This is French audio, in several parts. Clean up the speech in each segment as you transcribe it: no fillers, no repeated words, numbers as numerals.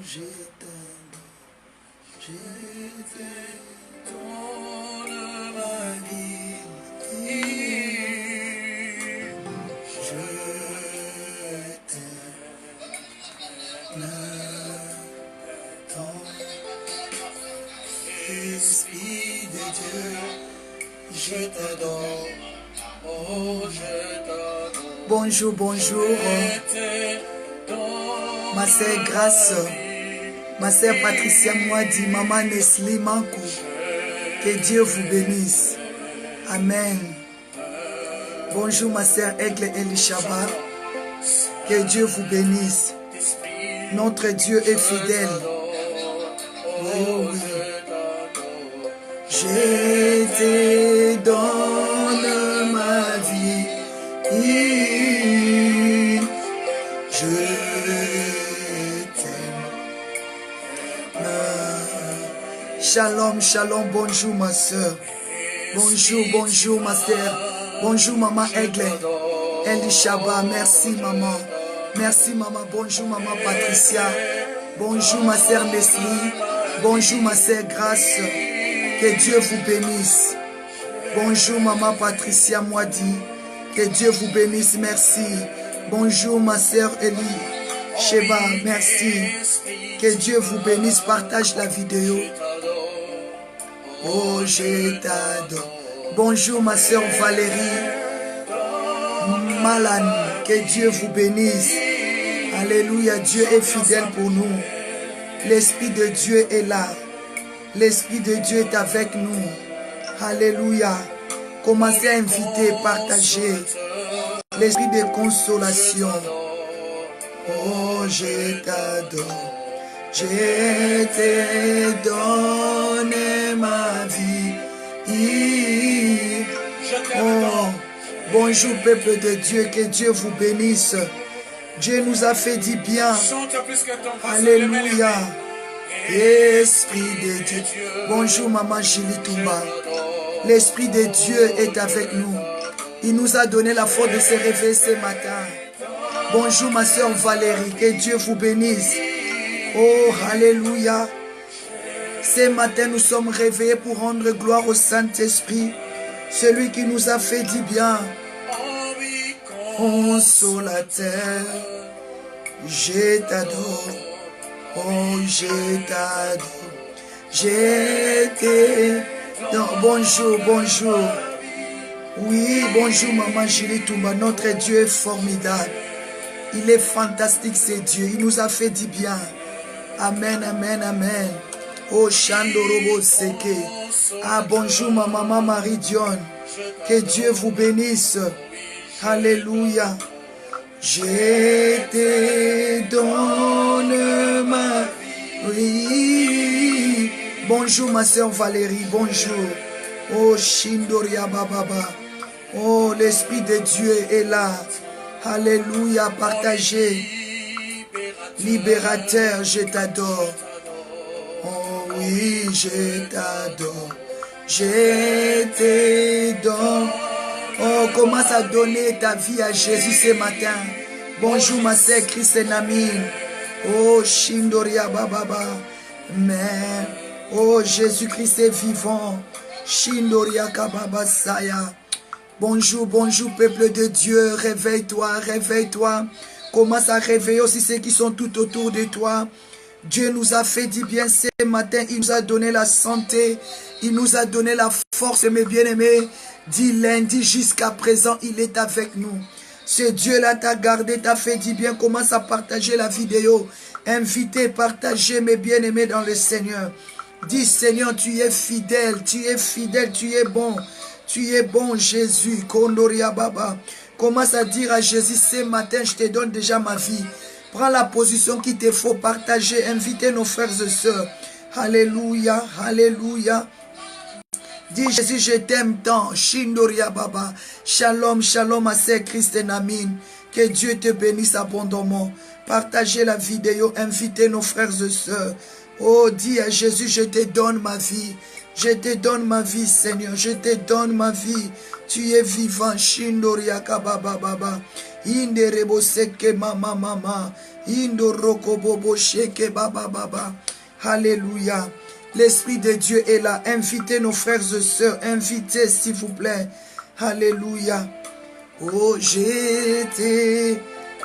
je te donne ma vie. Je t'aime, ton Esprit de Dieu, je t'adore, oh je t'adore. Bonjour, bonjour, ma sœur Grâce, ma sœur Patricia Mwadi, maman Nesli Mankou, que Dieu vous bénisse, amen. Bonjour ma sœur Aigle Elishaba, que Dieu vous bénisse, notre Dieu est fidèle. Oh oui. Je te donne ma vie, je t'aime. Shalom, shalom, bonjour ma soeur, bonjour, bonjour ma soeur, bonjour maman Aigle Elishaba, merci maman, bonjour maman Patricia, bonjour ma soeur Leslie, bonjour ma soeur Grâce. Que Dieu vous bénisse. Bonjour maman Patricia Mwadi. Que Dieu vous bénisse. Merci. Bonjour ma sœur Elie Sheba. Merci. Que Dieu vous bénisse. Partage la vidéo. Oh, je t'adore. Bonjour ma sœur Valérie Malan. Que Dieu vous bénisse. Alléluia. Dieu est fidèle pour nous. L'Esprit de Dieu est là. L'Esprit de Dieu est avec nous. Alléluia. Commencez à inviter, partager. L'Esprit de consolation. Oh, je t'adore. Je te donne ma vie. Oh, bonjour peuple de Dieu. Que Dieu vous bénisse. Dieu nous a fait du bien. Alléluia. Esprit de Dieu. Bonjour maman Julie Toumba. L'Esprit de Dieu est avec nous. Il nous a donné la force de se réveiller ce matin. Bonjour ma soeur Valérie. Que Dieu vous bénisse. Oh, alléluia. Ce matin, nous sommes réveillés pour rendre gloire au Saint-Esprit, celui qui nous a fait du bien. Consolateur, je t'adore. Oh, je t'adore, je t'adore. Bonjour, bonjour. Oui, bonjour maman Julie Toumba. Notre Dieu est formidable. Il est fantastique, c'est Dieu. Il nous a fait du bien. Amen, amen, amen. Oh, Chandorobo Seke. Ah, bonjour ma maman Marie-Dion. Que Dieu vous bénisse. Alléluia. Je te donne ma vie. Bonjour ma soeur Valérie, bonjour. Oh Shindoria Bababa. Oh, l'Esprit de Dieu est là. Alléluia, partagez. Libérateur, je t'adore. Oh oui, je t'adore. Je te donne. Oh, commence à donner ta vie à Jésus ce matin. Bonjour ma sœur Christenamine. Oh, Shindoria Bababa. Mais, oh, Jésus-Christ est vivant. Shindoria Kababa Saya. Bonjour, bonjour peuple de Dieu. Réveille-toi, réveille-toi. Commence à réveiller aussi ceux qui sont tout autour de toi. Dieu nous a fait du bien ce matin. Il nous a donné la santé. Il nous a donné la force, mes bien-aimés. Du lundi jusqu'à présent, il est avec nous. Ce Dieu-là t'a gardé, t'a fait du bien. Commence à partager la vidéo. Invitez, partagez, mes bien-aimés dans le Seigneur. Dis, Seigneur, tu es fidèle, tu es fidèle, tu es bon. Tu es bon, Jésus. Kondoria Baba. Commence à dire à Jésus, ce matin, je te donne déjà ma vie. Prends la position qu'il te faut, partager, inviter nos frères et sœurs. Alléluia, alléluia. Dis Jésus, je t'aime tant. Shindoria Baba. Shalom, shalom à sœur Christenamine. Que Dieu te bénisse abondamment. Partagez la vidéo, invitez nos frères et sœurs. Oh, dis à Jésus, je te donne ma vie. Je te donne ma vie, Seigneur. Je te donne ma vie. Tu es vivant. Shindoriaka baba baba. Inde rebo seke mama mama. Indo roko bobo sheke baba baba. Alléluia. L'Esprit de Dieu est là. Invitez nos frères et sœurs. Invitez, s'il vous plaît. Alléluia. Oh, j'étais.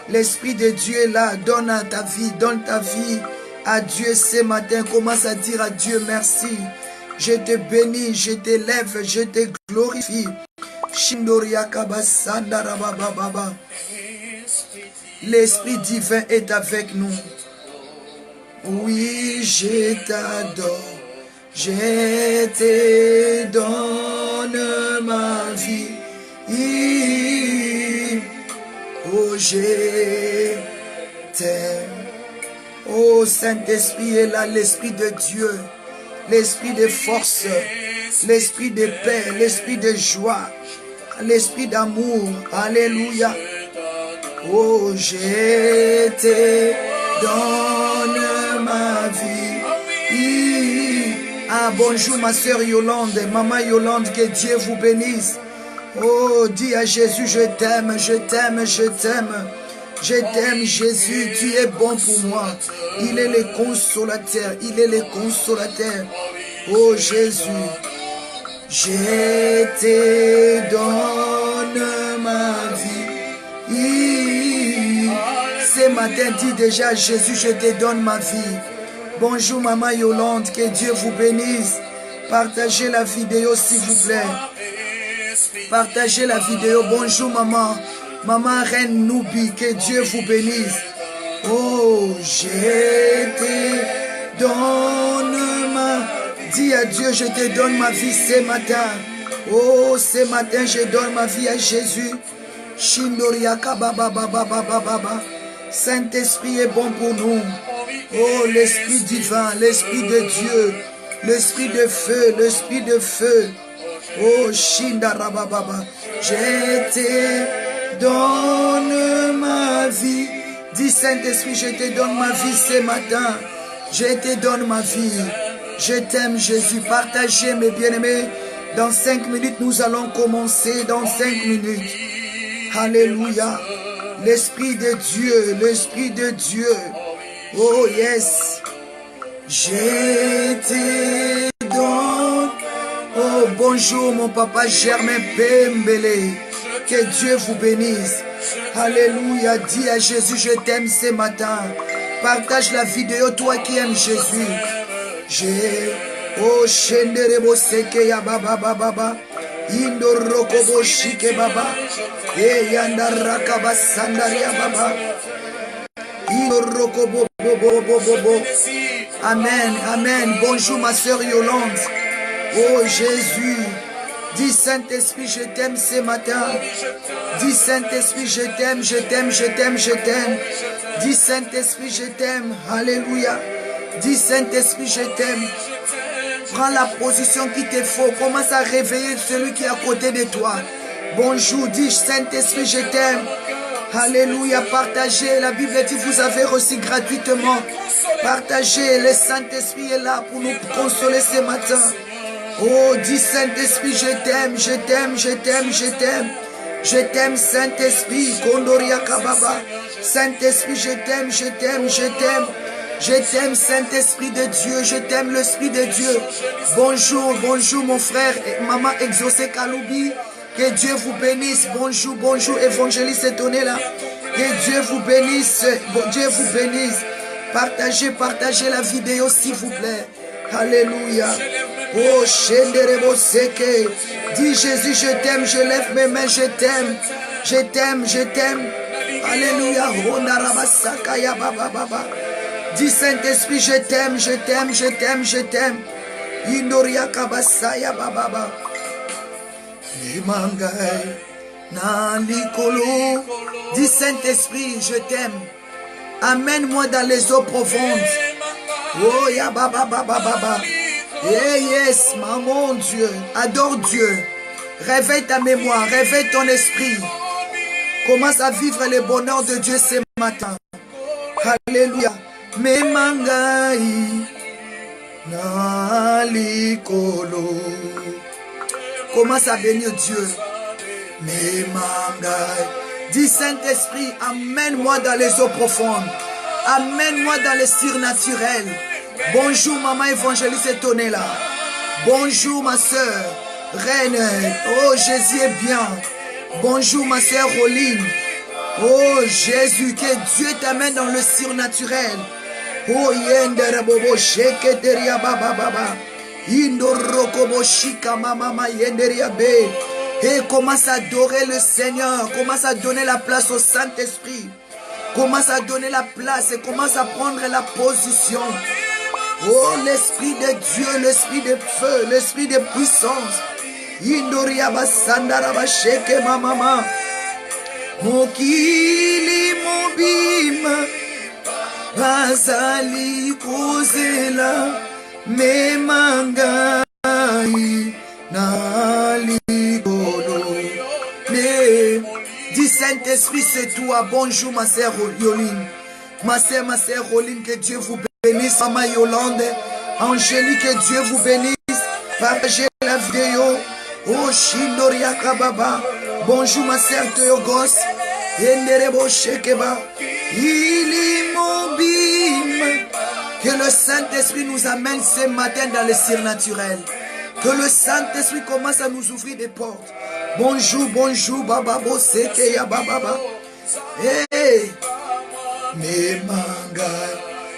L'Esprit de Dieu est là. Donne à ta vie. Donne ta vie à Dieu ce matin. Commence à dire à Dieu merci. Je te bénis. Je t'élève. Je te glorifie. L'Esprit divin est avec nous. Oui, je t'adore. Je te donne ma vie. Oh, je t'aime. Oh, Saint-Esprit est là, l'Esprit de Dieu, l'Esprit de force, l'Esprit de paix, l'Esprit de joie, l'Esprit d'amour. Alléluia. Oh, je te donne ma vie. Ah, bonjour ma soeur Yolande, maman Yolande, que Dieu vous bénisse. Oh, dis à Jésus, je t'aime, je t'aime, je t'aime. Je t'aime Jésus, tu es bon pour moi. Il est le consolateur, il est le consolateur. Oh Jésus, je te donne ma vie. Ce matin, dis déjà Jésus, je te donne ma vie. Bonjour maman Yolande, que Dieu vous bénisse. Partagez la vidéo s'il vous plaît. Partagez la vidéo. Bonjour maman. Maman Reine Noubi, que Dieu vous bénisse. Oh, je te donne ma... Dis à Dieu, je te donne ma vie ce matin. Oh, ce matin, je donne ma vie à Jésus. Shindoriaka baba baba baba baba. Saint-Esprit est bon pour nous. Oh, l'Esprit divin, l'Esprit de Dieu, l'Esprit de feu, l'Esprit de feu. Oh, Shindarababa. Je te donne ma vie. Dis Saint-Esprit, je te donne ma vie ce matin. Je te donne ma vie. Je t'aime Jésus. Partagez mes bien-aimés. Dans 5 minutes, nous allons commencer. Dans 5 minutes. Alléluia. L'Esprit de Dieu. L'Esprit de Dieu. Oh yes. Je te donne. Oh bonjour mon papa Germain Pembele. Que Dieu vous bénisse. Alléluia. Dis à Jésus, je t'aime ce matin. Partage la vidéo, toi qui aimes Jésus. Oh, Shenderebo Seke ya baba baba. Indo Rokobo Shike baba. E yanda rakaba sandaria baba. Indo Rokobo bobo. Amen, amen. Bonjour ma soeur Yolande. Oh Jésus. Dis Saint-Esprit, je t'aime ce matin. Dis Saint-Esprit, je t'aime, je t'aime, je t'aime, je t'aime. Dis Saint-Esprit, je t'aime. Alléluia. Dis Saint-Esprit, je t'aime. Prends la position qu'il te faut. Commence à réveiller celui qui est à côté de toi. Bonjour, dis Saint-Esprit, je t'aime. Alléluia. Partagez. La Bible dit, vous avez reçu gratuitement. Partagez. Le Saint-Esprit est là pour nous consoler ce matin. Oh, dis Saint-Esprit, je t'aime, je t'aime, je t'aime, je t'aime. Je t'aime, Saint-Esprit. Kondoria Kababa. Saint-Esprit, je t'aime, je t'aime, je t'aime. Je t'aime, Saint-Esprit de Dieu. Je t'aime, l'Esprit de Dieu. Bonjour, bonjour, mon frère et maman Exaucé Kaloubi. Que Dieu vous bénisse. Bonjour, bonjour, évangéliste étonné là. Que Dieu vous bénisse. Dieu vous bénisse. Partagez la vidéo, s'il vous plaît. Alléluia. Oh, Shenderebo Seke. Dis Jésus, je t'aime, je lève mes mains, je t'aime. Je t'aime, je t'aime. Alléluia. Rondarabasakaya baba baba. Dis Saint-Esprit, je t'aime, je t'aime, je t'aime, je t'aime. Indoria kabasaya baba. Imangai na likolo. Dis Saint-Esprit, je t'aime. Amène-moi dans les eaux profondes. Oh ya baba baba baba. Eh yes, mon Dieu, adore Dieu. Réveille ta mémoire, réveille ton esprit. Commence à vivre le bonheur de Dieu ce matin. Alléluia. Me mangai nalikolo. Commence à bénir Dieu. Dis Saint-Esprit, amène-moi dans les eaux profondes. Amène-moi dans les surnaturels. Bonjour maman évangéliste étonnée là. Bonjour ma soeur Reine. Oh Jésus est bien. Bonjour ma soeur Roline. Oh Jésus, que Dieu t'amène dans le surnaturel. Oh yendere bobo sheketeria baba baba. Indorokobo shika mama yenderia be. Et commence à adorer le Seigneur. Commence à donner la place au Saint-Esprit. Commence à donner la place et commence à prendre la position. Oh, l'Esprit de Dieu, l'Esprit de feu, l'Esprit de puissance. Indoria basandara basheke mama. Mokili mobima. Bazali kozela. Memangai nali. Dis Saint-Esprit, c'est toi. Bonjour ma sœur Yoline. Ma sœur Roline, que Dieu vous bénisse. Maman Yolande, Angélique, que Dieu vous bénisse. Partagez la vidéo. Oh Shindoria Kababa. Bonjour ma sœur Théogos. Yenderebo Shekeba. Ilimobim. Que le Saint-Esprit nous amène ce matin dans le surnaturel. Que le Saint-Esprit commence à nous ouvrir des portes. Bonjour, bonjour, Baba Boseke ya Baba. Hey,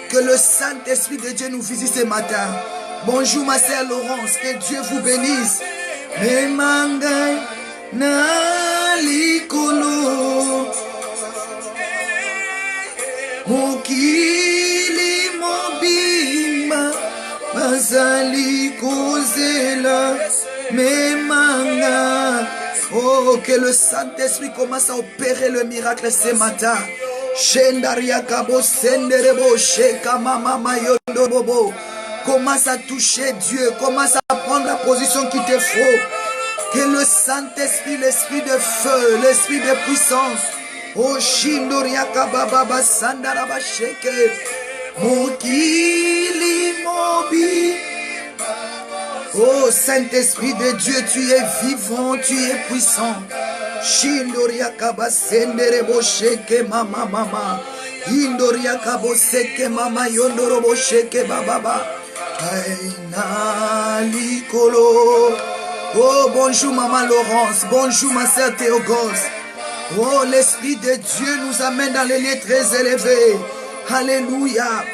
que le Saint-Esprit de Dieu nous visite ce matin. Bonjour, ma sœur Laurence, que Dieu vous bénisse. Memangai nalikolo. Mokili mobima bazali kozela. Memanga. Oh, que le Saint-Esprit commence à opérer le miracle ce matin. Shendaria kabo senderebo sheka mama mayondo bobo. Commence à toucher Dieu. Commence à prendre la position qu'il te faut. Que le Saint-Esprit, l'Esprit de feu, l'Esprit de puissance. Oh, Shindoria kababa sandaraba sheke. Mokili mobi. Oh Saint-Esprit de Dieu, tu es vivant, tu es puissant. Shindoria kaba senderebo sheke mama mama. Indoria kabo seke mama yondorobo sheke baba. Aina likolo. Oh bonjour maman Laurence, bonjour ma sœur Théogos. Oh l'Esprit de Dieu nous amène dans les lieux très élevés. Alléluia.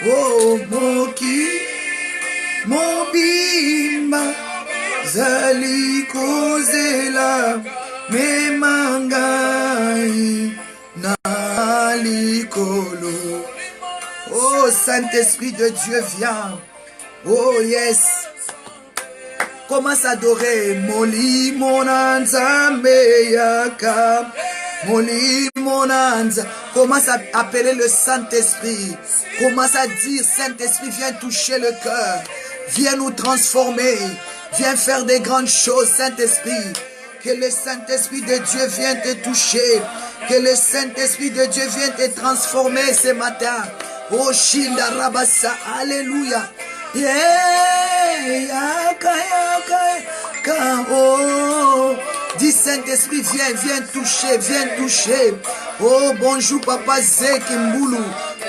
Oh moki. Mobimba zali kozela memangai nalikolo. Oh Saint-Esprit de Dieu viens. Oh yes. Commence à adorer. Moli monanza meyaka. Moli monanza. Commence à appeler le Saint-Esprit. Commence à dire Saint-Esprit viens toucher le cœur. Viens nous transformer. Viens faire des grandes choses, Saint-Esprit. Que le Saint-Esprit de Dieu vienne te toucher. Que le Saint-Esprit de Dieu vienne te transformer ce matin. Oh, Shinda Rabassa. Alléluia. Yeah, oh. Dis Saint-Esprit, viens toucher, viens toucher. Oh, bonjour Papa Zekimboulou.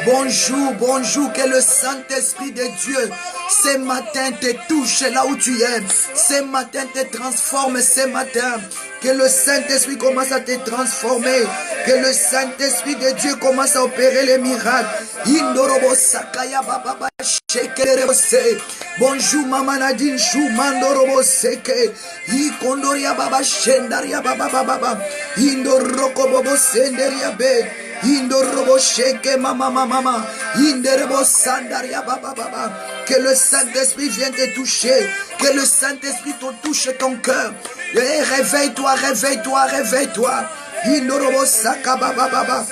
Bonjour, que le Saint-Esprit de Dieu, ce matin te touche là où tu es. Ce matin te transforme, ce matin. Que le Saint-Esprit commence à te transformer. Que le Saint-Esprit de Dieu commence à opérer les miracles. Indorobo Sakaya Baba Shekerebose. Bonjour Maman Nadine Chou Mandorobo Seke. Ikondoria Baba Shendaria Baba Baba. Indoroko Bobo Senderia Be. Indorobo Sheke Mama. Inderebo Sandaria Baba Baba. Que le Saint-Esprit vienne te toucher. Que le Saint-Esprit te touche ton cœur. Et réveille-toi. Indorobo Saka Baba Baba.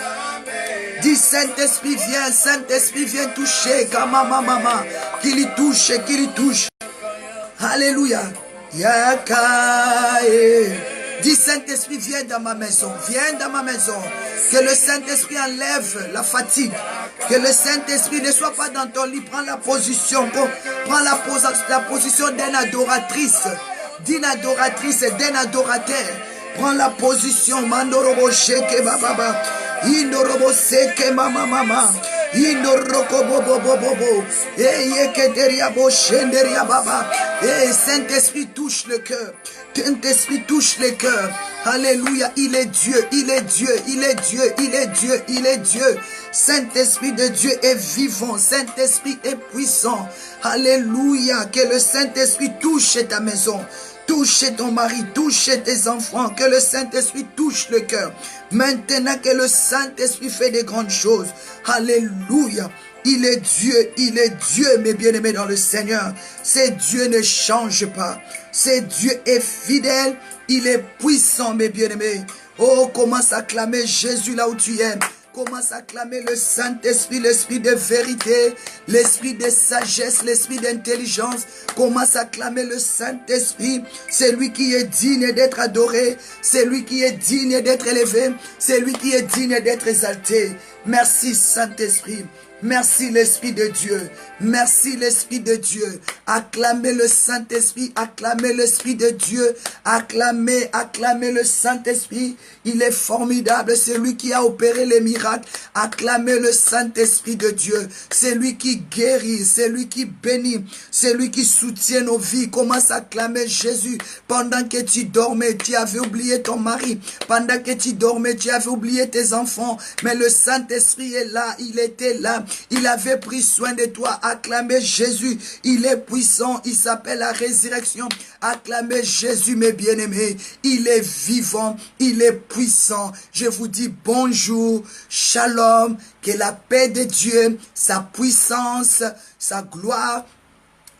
Dis Saint-Esprit viens toucher. Mama. Qu'il y touche. Alléluia. Yakae. Dis Saint-Esprit, viens dans ma maison, viens dans ma maison. Que le Saint-Esprit enlève la fatigue. Que le Saint-Esprit ne soit pas dans ton lit. Prends la position, prends la position d'une adoratrice, d'un adorateur. Prends la position, Mandorobo Sheke Baba, Indorobo Seke Mama, Indoroko Bobo, Yeketeria Bo Shenderia Baba. Saint-Esprit touche le cœur. Saint-Esprit touche les cœurs. Alléluia, il est Dieu, il est Dieu, il est Dieu, il est Dieu, il est Dieu. Saint-Esprit de Dieu est vivant, Saint-Esprit est puissant. Alléluia, que le Saint-Esprit touche ta maison. Touche ton mari, touche tes enfants, que le Saint-Esprit touche le cœur. Maintenant que le Saint-Esprit fait des grandes choses. Alléluia. Il est Dieu, mes bien-aimés dans le Seigneur. C'est Dieu ne change pas. C'est Dieu est fidèle, il est puissant, mes bien-aimés. Oh, commence à clamer Jésus là où tu es. Commence à clamer le Saint-Esprit, l'Esprit de vérité, l'Esprit de sagesse, l'Esprit d'intelligence. Commence à clamer le Saint-Esprit. C'est lui qui est digne d'être adoré. C'est lui qui est digne d'être élevé. C'est lui qui est digne d'être exalté. Merci Saint-Esprit. Merci l'Esprit de Dieu. Merci l'Esprit de Dieu. Acclamez le Saint-Esprit. Acclamez l'Esprit de Dieu. Acclamez le Saint-Esprit. Il est formidable. C'est lui qui a opéré les miracles. Acclamez le Saint-Esprit de Dieu. C'est lui qui guérit. C'est lui qui bénit. C'est lui qui soutient nos vies. Commence à acclamer Jésus. Pendant que tu dormais, tu avais oublié ton mari. Pendant que tu dormais, tu avais oublié tes enfants. Mais le Saint-Esprit est là. Il était là. Il avait pris soin de toi. Acclamez Jésus. Il est puissant. Il s'appelle la résurrection. Acclamez Jésus, mes bien-aimés. Il est vivant. Il est puissant. Je vous dis bonjour. Shalom. Que la paix de Dieu, sa puissance, sa gloire,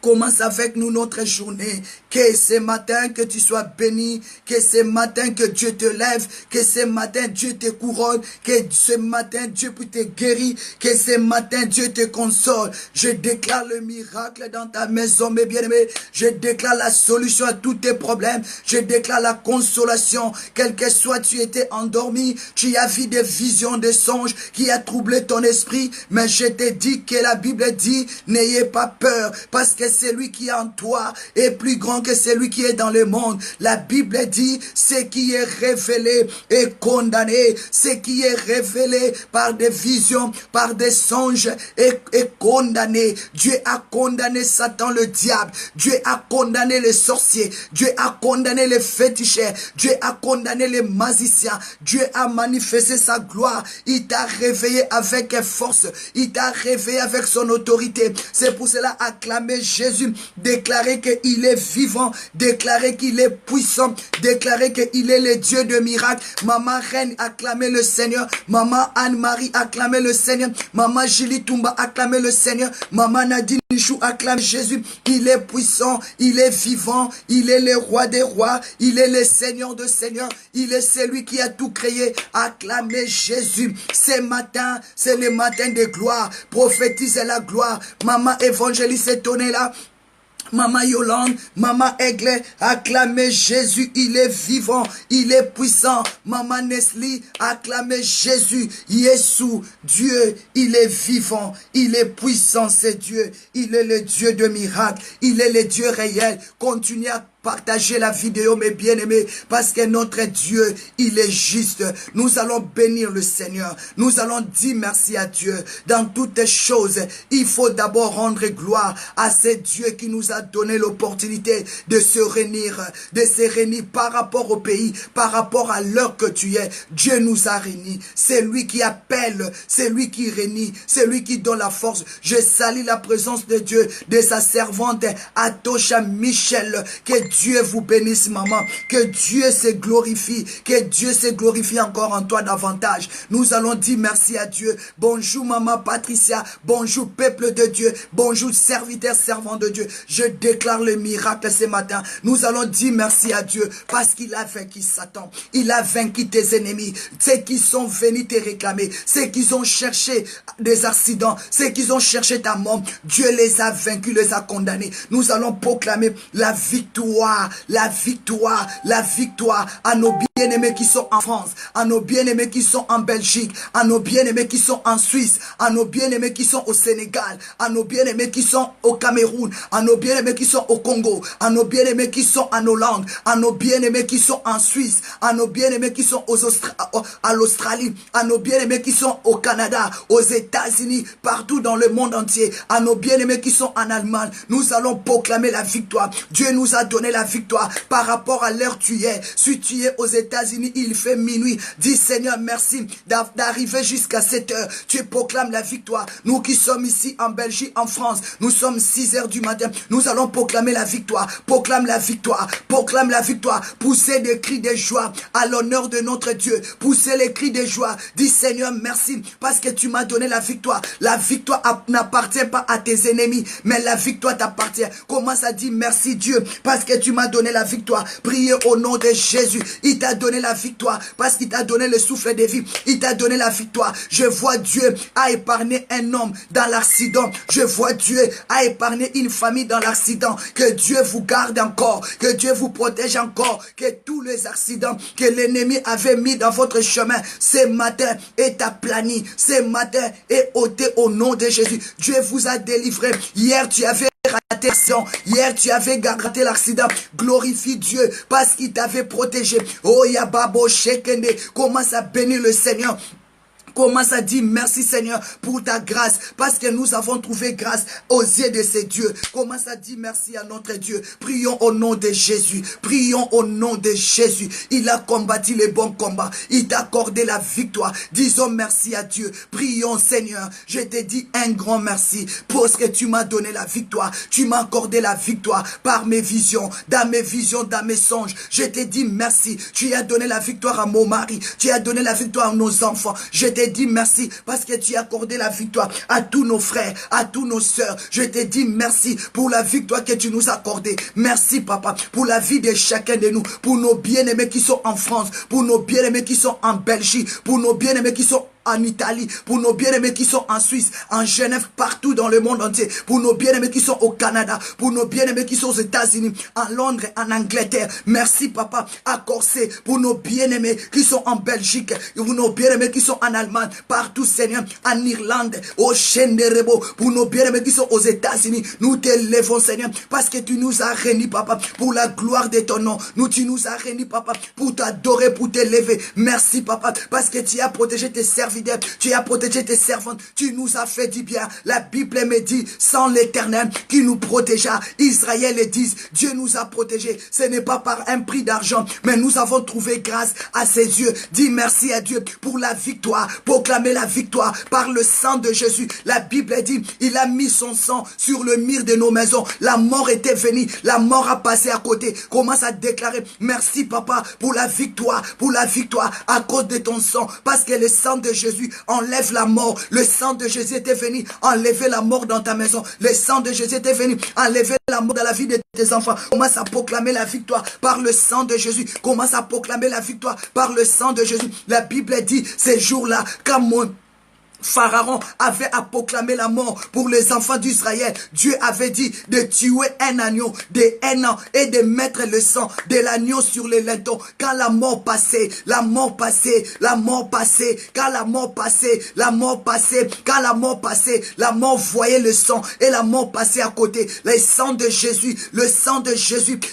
commence avec nous notre journée. Que ce matin que tu sois béni. Que ce matin que Dieu te lève. Que ce matin Dieu te couronne. Que ce matin Dieu peut te guérir. Que ce matin Dieu te console. Je déclare le miracle dans ta maison, mes bien-aimés. Je déclare la solution à tous tes problèmes. Je déclare la consolation. Quel que soit tu étais endormi. Tu as vu des visions, des songes qui a troublé ton esprit. Mais je te dis que la Bible dit, n'ayez pas peur. Parce que celui qui est en toi est plus grand que celui qui est dans le monde. La Bible dit, ce qui est révélé est condamné. Ce qui est révélé par des visions, par des songes est condamné. Dieu a condamné Satan, le diable. Dieu a condamné les sorciers. Dieu a condamné les féticheurs. Dieu a condamné les magiciens. Dieu a manifesté sa gloire. Il t'a réveillé avec force. Il t'a réveillé avec son autorité. C'est pour cela acclamer Jésus, déclarer qu'il est vivant, déclarer qu'il est puissant, déclarer qu'il est le Dieu de miracles. Maman Reine, acclamez le Seigneur. Maman Anne-Marie, acclamez le Seigneur. Maman Julie Toumba, acclamez le Seigneur. Maman Nadine Michou, acclame Jésus. Il est puissant, il est vivant, il est le roi des rois, il est le Seigneur de seigneurs, il est celui qui a tout créé. Acclamez Jésus. Ce matin, c'est le matin de gloire. Prophétise la gloire. Maman évangéliste étonnée là. Maman Yolande, Maman Aigle, acclamez Jésus, il est vivant, il est puissant. Maman Nesli, acclamez Jésus, Jésus, Dieu, il est vivant, il est puissant, c'est Dieu. Il est le Dieu de miracles, il est le Dieu réel. Continuez à partager la vidéo, mes bien-aimés, parce que notre Dieu, il est juste. Nous allons bénir le Seigneur. Nous allons dire merci à Dieu. Dans toutes choses, il faut d'abord rendre gloire à ce Dieu qui nous a donné l'opportunité de se réunir par rapport au pays, par rapport à l'heure que tu es. Dieu nous a réunis. C'est lui qui appelle, c'est lui qui réunit, c'est lui qui donne la force. Je salue la présence de Dieu, de sa servante Atosha Michel. Que Dieu vous bénisse, maman. Que Dieu se glorifie. Que Dieu se glorifie encore en toi davantage. Nous allons dire merci à Dieu. Bonjour, maman Patricia. Bonjour, peuple de Dieu. Bonjour, serviteur, servant de Dieu. Je déclare le miracle ce matin. Nous allons dire merci à Dieu parce qu'il a vaincu Satan. Il a vaincu tes ennemis. Ceux qui sont venus te réclamer. Ceux qui ont cherché des accidents. Ceux qui ont cherché ta mort. Dieu les a vaincus, les a condamnés. Nous allons proclamer la victoire victoire, la victoire, la victoire à nos bien-aimés qui sont en France, à nos bien-aimés qui sont en Belgique, à nos bien-aimés qui sont en Suisse, à nos bien-aimés qui sont au Sénégal, à nos bien-aimés qui sont au Cameroun, à nos bien-aimés qui sont au Congo, à nos bien-aimés qui sont en Hollande, à nos bien-aimés qui sont en Suisse, à nos bien-aimés qui sont à l'Australie, à nos bien-aimés qui sont au Canada, aux États-Unis, partout dans le monde entier, à nos bien-aimés qui sont en Allemagne. Nous allons proclamer la victoire. Dieu nous a donné la victoire par rapport à l'heure tu es. Si tu es aux États-Unis, il fait minuit. Dis Seigneur, merci d'arriver jusqu'à cette heure. Tu proclames la victoire. Nous qui sommes ici en Belgique, en France, nous sommes 6 heures du matin. Nous allons proclamer la victoire. Proclame la victoire. Proclame la victoire. Poussez des cris de joie à l'honneur de notre Dieu. Poussez les cris de joie. Dis Seigneur, merci parce que tu m'as donné la victoire. La victoire n'appartient pas à tes ennemis, mais la victoire t'appartient. Commence à dire merci Dieu parce que tu m'as donné la victoire. Priez au nom de Jésus. Il t'a donné la victoire parce qu'il t'a donné le souffle de vie. Il t'a donné la victoire. Je vois Dieu a épargné un homme dans l'accident. Je vois Dieu a épargné une famille dans l'accident. Que Dieu vous garde encore. Que Dieu vous protège encore. Que tous les accidents que l'ennemi avait mis dans votre chemin ce matin est aplani. Ce matin est ôté au nom de Jésus. Dieu vous a délivré. Hier tu avais raté l'accident. Hier tu avais raté l'accident. Glorifie Dieu parce qu'il t'avait protégé. Oh Yababo Shekende. Commence à bénir le Seigneur. Commence à dire merci Seigneur pour ta grâce parce que nous avons trouvé grâce aux yeux de ces dieux. Commence à dire merci à notre Dieu. Prions au nom de Jésus. Prions au nom de Jésus. Il a combattu les bons combats. Il t'a accordé la victoire. Disons merci à Dieu. Prions Seigneur. Je te dis un grand merci parce que tu m'as donné la victoire. Tu m'as accordé la victoire par mes visions, dans mes songes. Je te dis merci. Tu as donné la victoire à mon mari. Tu as donné la victoire à nos enfants. Je te dis merci parce que tu as accordé la victoire à tous nos frères, à tous nos sœurs. Je te dis merci pour la victoire que tu nous as accordée. Merci papa pour la vie de chacun de nous, pour nos bien-aimés qui sont en France, pour nos bien-aimés qui sont en Belgique, pour nos bien-aimés qui sont en Italie, pour nos bien-aimés qui sont en Suisse, en Genève, partout dans le monde entier, pour nos bien-aimés qui sont au Canada, pour nos bien-aimés qui sont aux États-Unis, en Londres, en Angleterre. Merci papa, à Corsé, pour nos bien-aimés qui sont en Belgique, pour nos bien-aimés qui sont en Allemagne, partout Seigneur, en Irlande, au Chenderebo, pour nos bien-aimés qui sont aux États-Unis. Nous t'élèvons Seigneur, parce que tu nous as réunis papa, pour la gloire de ton nom. Tu nous as réunis papa, pour t'adorer, pour t'élever. Merci papa, parce que tu as protégé tes serviteurs. Tu as protégé tes servantes, tu nous as fait du bien. La Bible me dit, sans l'Éternel qui nous protégea, Israël le dit, Dieu nous a protégés. Ce n'est pas par un prix d'argent, mais nous avons trouvé grâce à ses yeux. Dis merci à Dieu pour la victoire, proclamer la victoire par le sang de Jésus. La Bible dit, il a mis son sang sur le mur de nos maisons. La mort était venue, la mort a passé à côté. Commence à déclarer, merci papa pour la victoire à cause de ton sang, parce que le sang de Jésus enlève la mort. Le sang de Jésus était venu enlever la mort dans ta maison. Le sang de Jésus était venu enlever la mort dans la vie de tes enfants. Commence à proclamer la victoire par le sang de Jésus. Commence à proclamer la victoire par le sang de Jésus. La Bible dit, ces jours-là, comme Pharaon avait à proclamer la mort pour les enfants d'Israël. Dieu avait dit de tuer un agneau de 1 an et de mettre le sang de l'agneau sur les lintons. Quand la mort passait, la mort passait, la mort passait. Quand la mort passait, la mort passait. Quand la mort passait, la mort voyait le sang et la mort passait à côté. Le sang de Jésus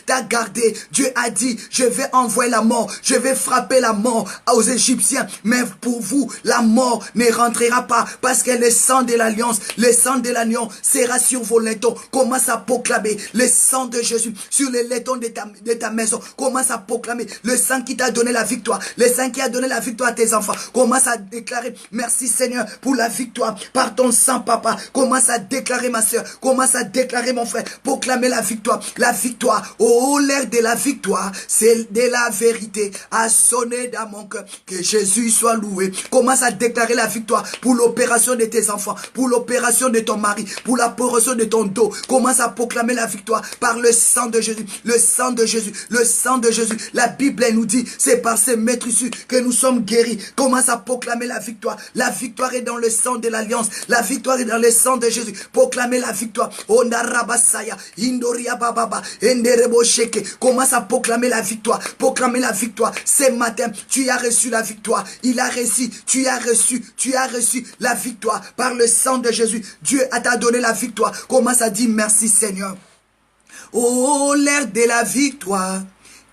t'a gardé. Dieu a dit, je vais envoyer la mort, je vais frapper la mort aux Égyptiens. Mais pour vous, la mort ne rentrera pas, parce que le sang de l'alliance, le sang de l'agneau sera sur vos lintons. Commence à proclamer le sang de Jésus sur les lintons de ta maison. Commence à proclamer le sang qui t'a donné la victoire, le sang qui a donné la victoire à tes enfants. Commence à déclarer, merci Seigneur pour la victoire par ton sang papa. Commence à déclarer ma soeur, commence à déclarer mon frère, proclamer la victoire, oh l'air de la victoire, c'est de la vérité, à sonner dans mon cœur, que Jésus soit loué. Commence à déclarer la victoire pour l'opération de tes enfants, pour l'opération de ton mari, pour l'opération de ton dos. Commence à proclamer la victoire par le sang de Jésus, le sang de Jésus, le sang de Jésus. La Bible nous dit, c'est par ces maîtrisses que nous sommes guéris. Commence à proclamer la victoire. La victoire est dans le sang de l'alliance. La victoire est dans le sang de Jésus. Proclamer la victoire. Ondarabasaya, Indoria Bababa, Enderebo Sheke. Commence à proclamer la victoire. Proclamer la victoire. Ce matin, tu as reçu la victoire. Il a réussi. Tu as reçu la victoire par le sang de Jésus. Dieu t'a donné la victoire. Commence à dire merci Seigneur. Oh, l'air de la victoire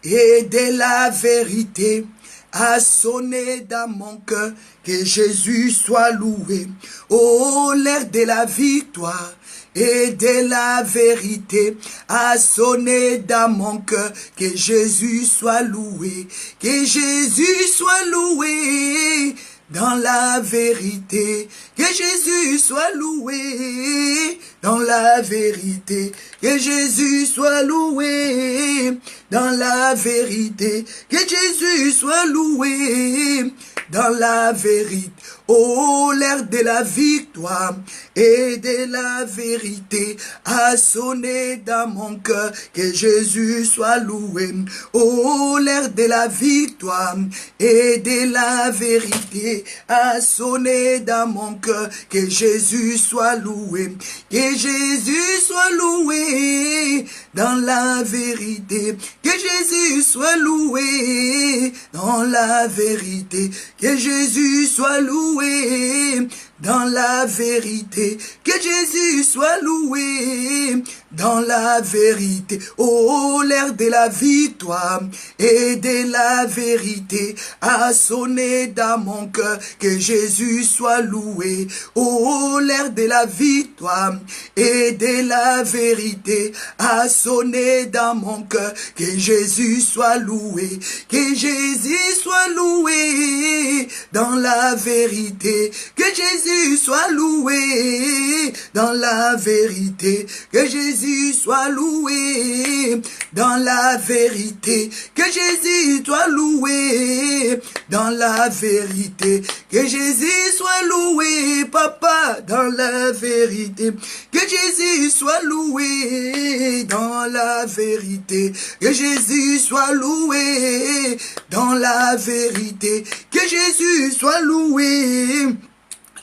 et de la vérité a sonné dans mon cœur, que Jésus soit loué. Oh, l'air de la victoire et de la vérité a sonné dans mon cœur, que Jésus soit loué, que Jésus soit loué. Dans la vérité, que Jésus soit loué. Dans la vérité, que Jésus soit loué. Dans la vérité, que Jésus soit loué. Dans la vérité, oh, l'air de la victoire et de la vérité a sonné dans mon cœur, que Jésus soit loué. Oh, l'air de la victoire et de la vérité a sonné dans mon cœur, que Jésus soit loué, que Jésus soit loué. Dans la vérité, que Jésus soit loué. Dans la vérité, que Jésus soit loué. Dans la vérité, que Jésus soit loué. Dans la vérité, oh, l'air de la victoire et de la vérité a sonné dans mon cœur, que Jésus soit loué. Oh, l'air de la victoire et de la vérité a sonné dans mon cœur, que Jésus soit loué, que Jésus soit loué. Dans la vérité, que Jésus soit loué. Dans la vérité, que Jésus soit loué. Dans la vérité, que Jésus soit loué. Dans la vérité, que Jésus soit loué, papa. Dans la vérité, que Jésus soit loué. Dans la vérité, que Jésus soit loué. Dans la vérité, que Jésus soit loué.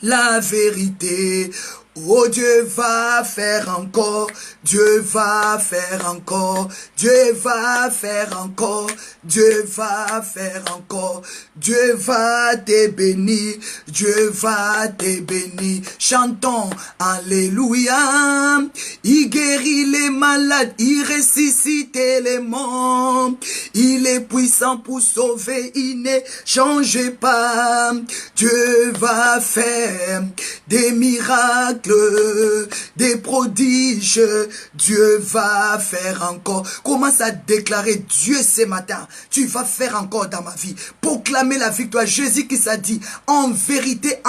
La vérité. Oh, Dieu va faire encore, Dieu va faire encore, Dieu va faire encore, Dieu va faire encore, Dieu va te bénir, Dieu va te bénir. Chantons, alléluia. Il guérit les malades, il ressuscite les morts. Il est puissant pour sauver, il ne change pas. Dieu va faire des miracles, des prodiges. Dieu va faire encore. Commence à déclarer Dieu ce matin. Tu vas faire encore dans ma vie. Proclamer la victoire. Jésus qui s'est dit, en vérité,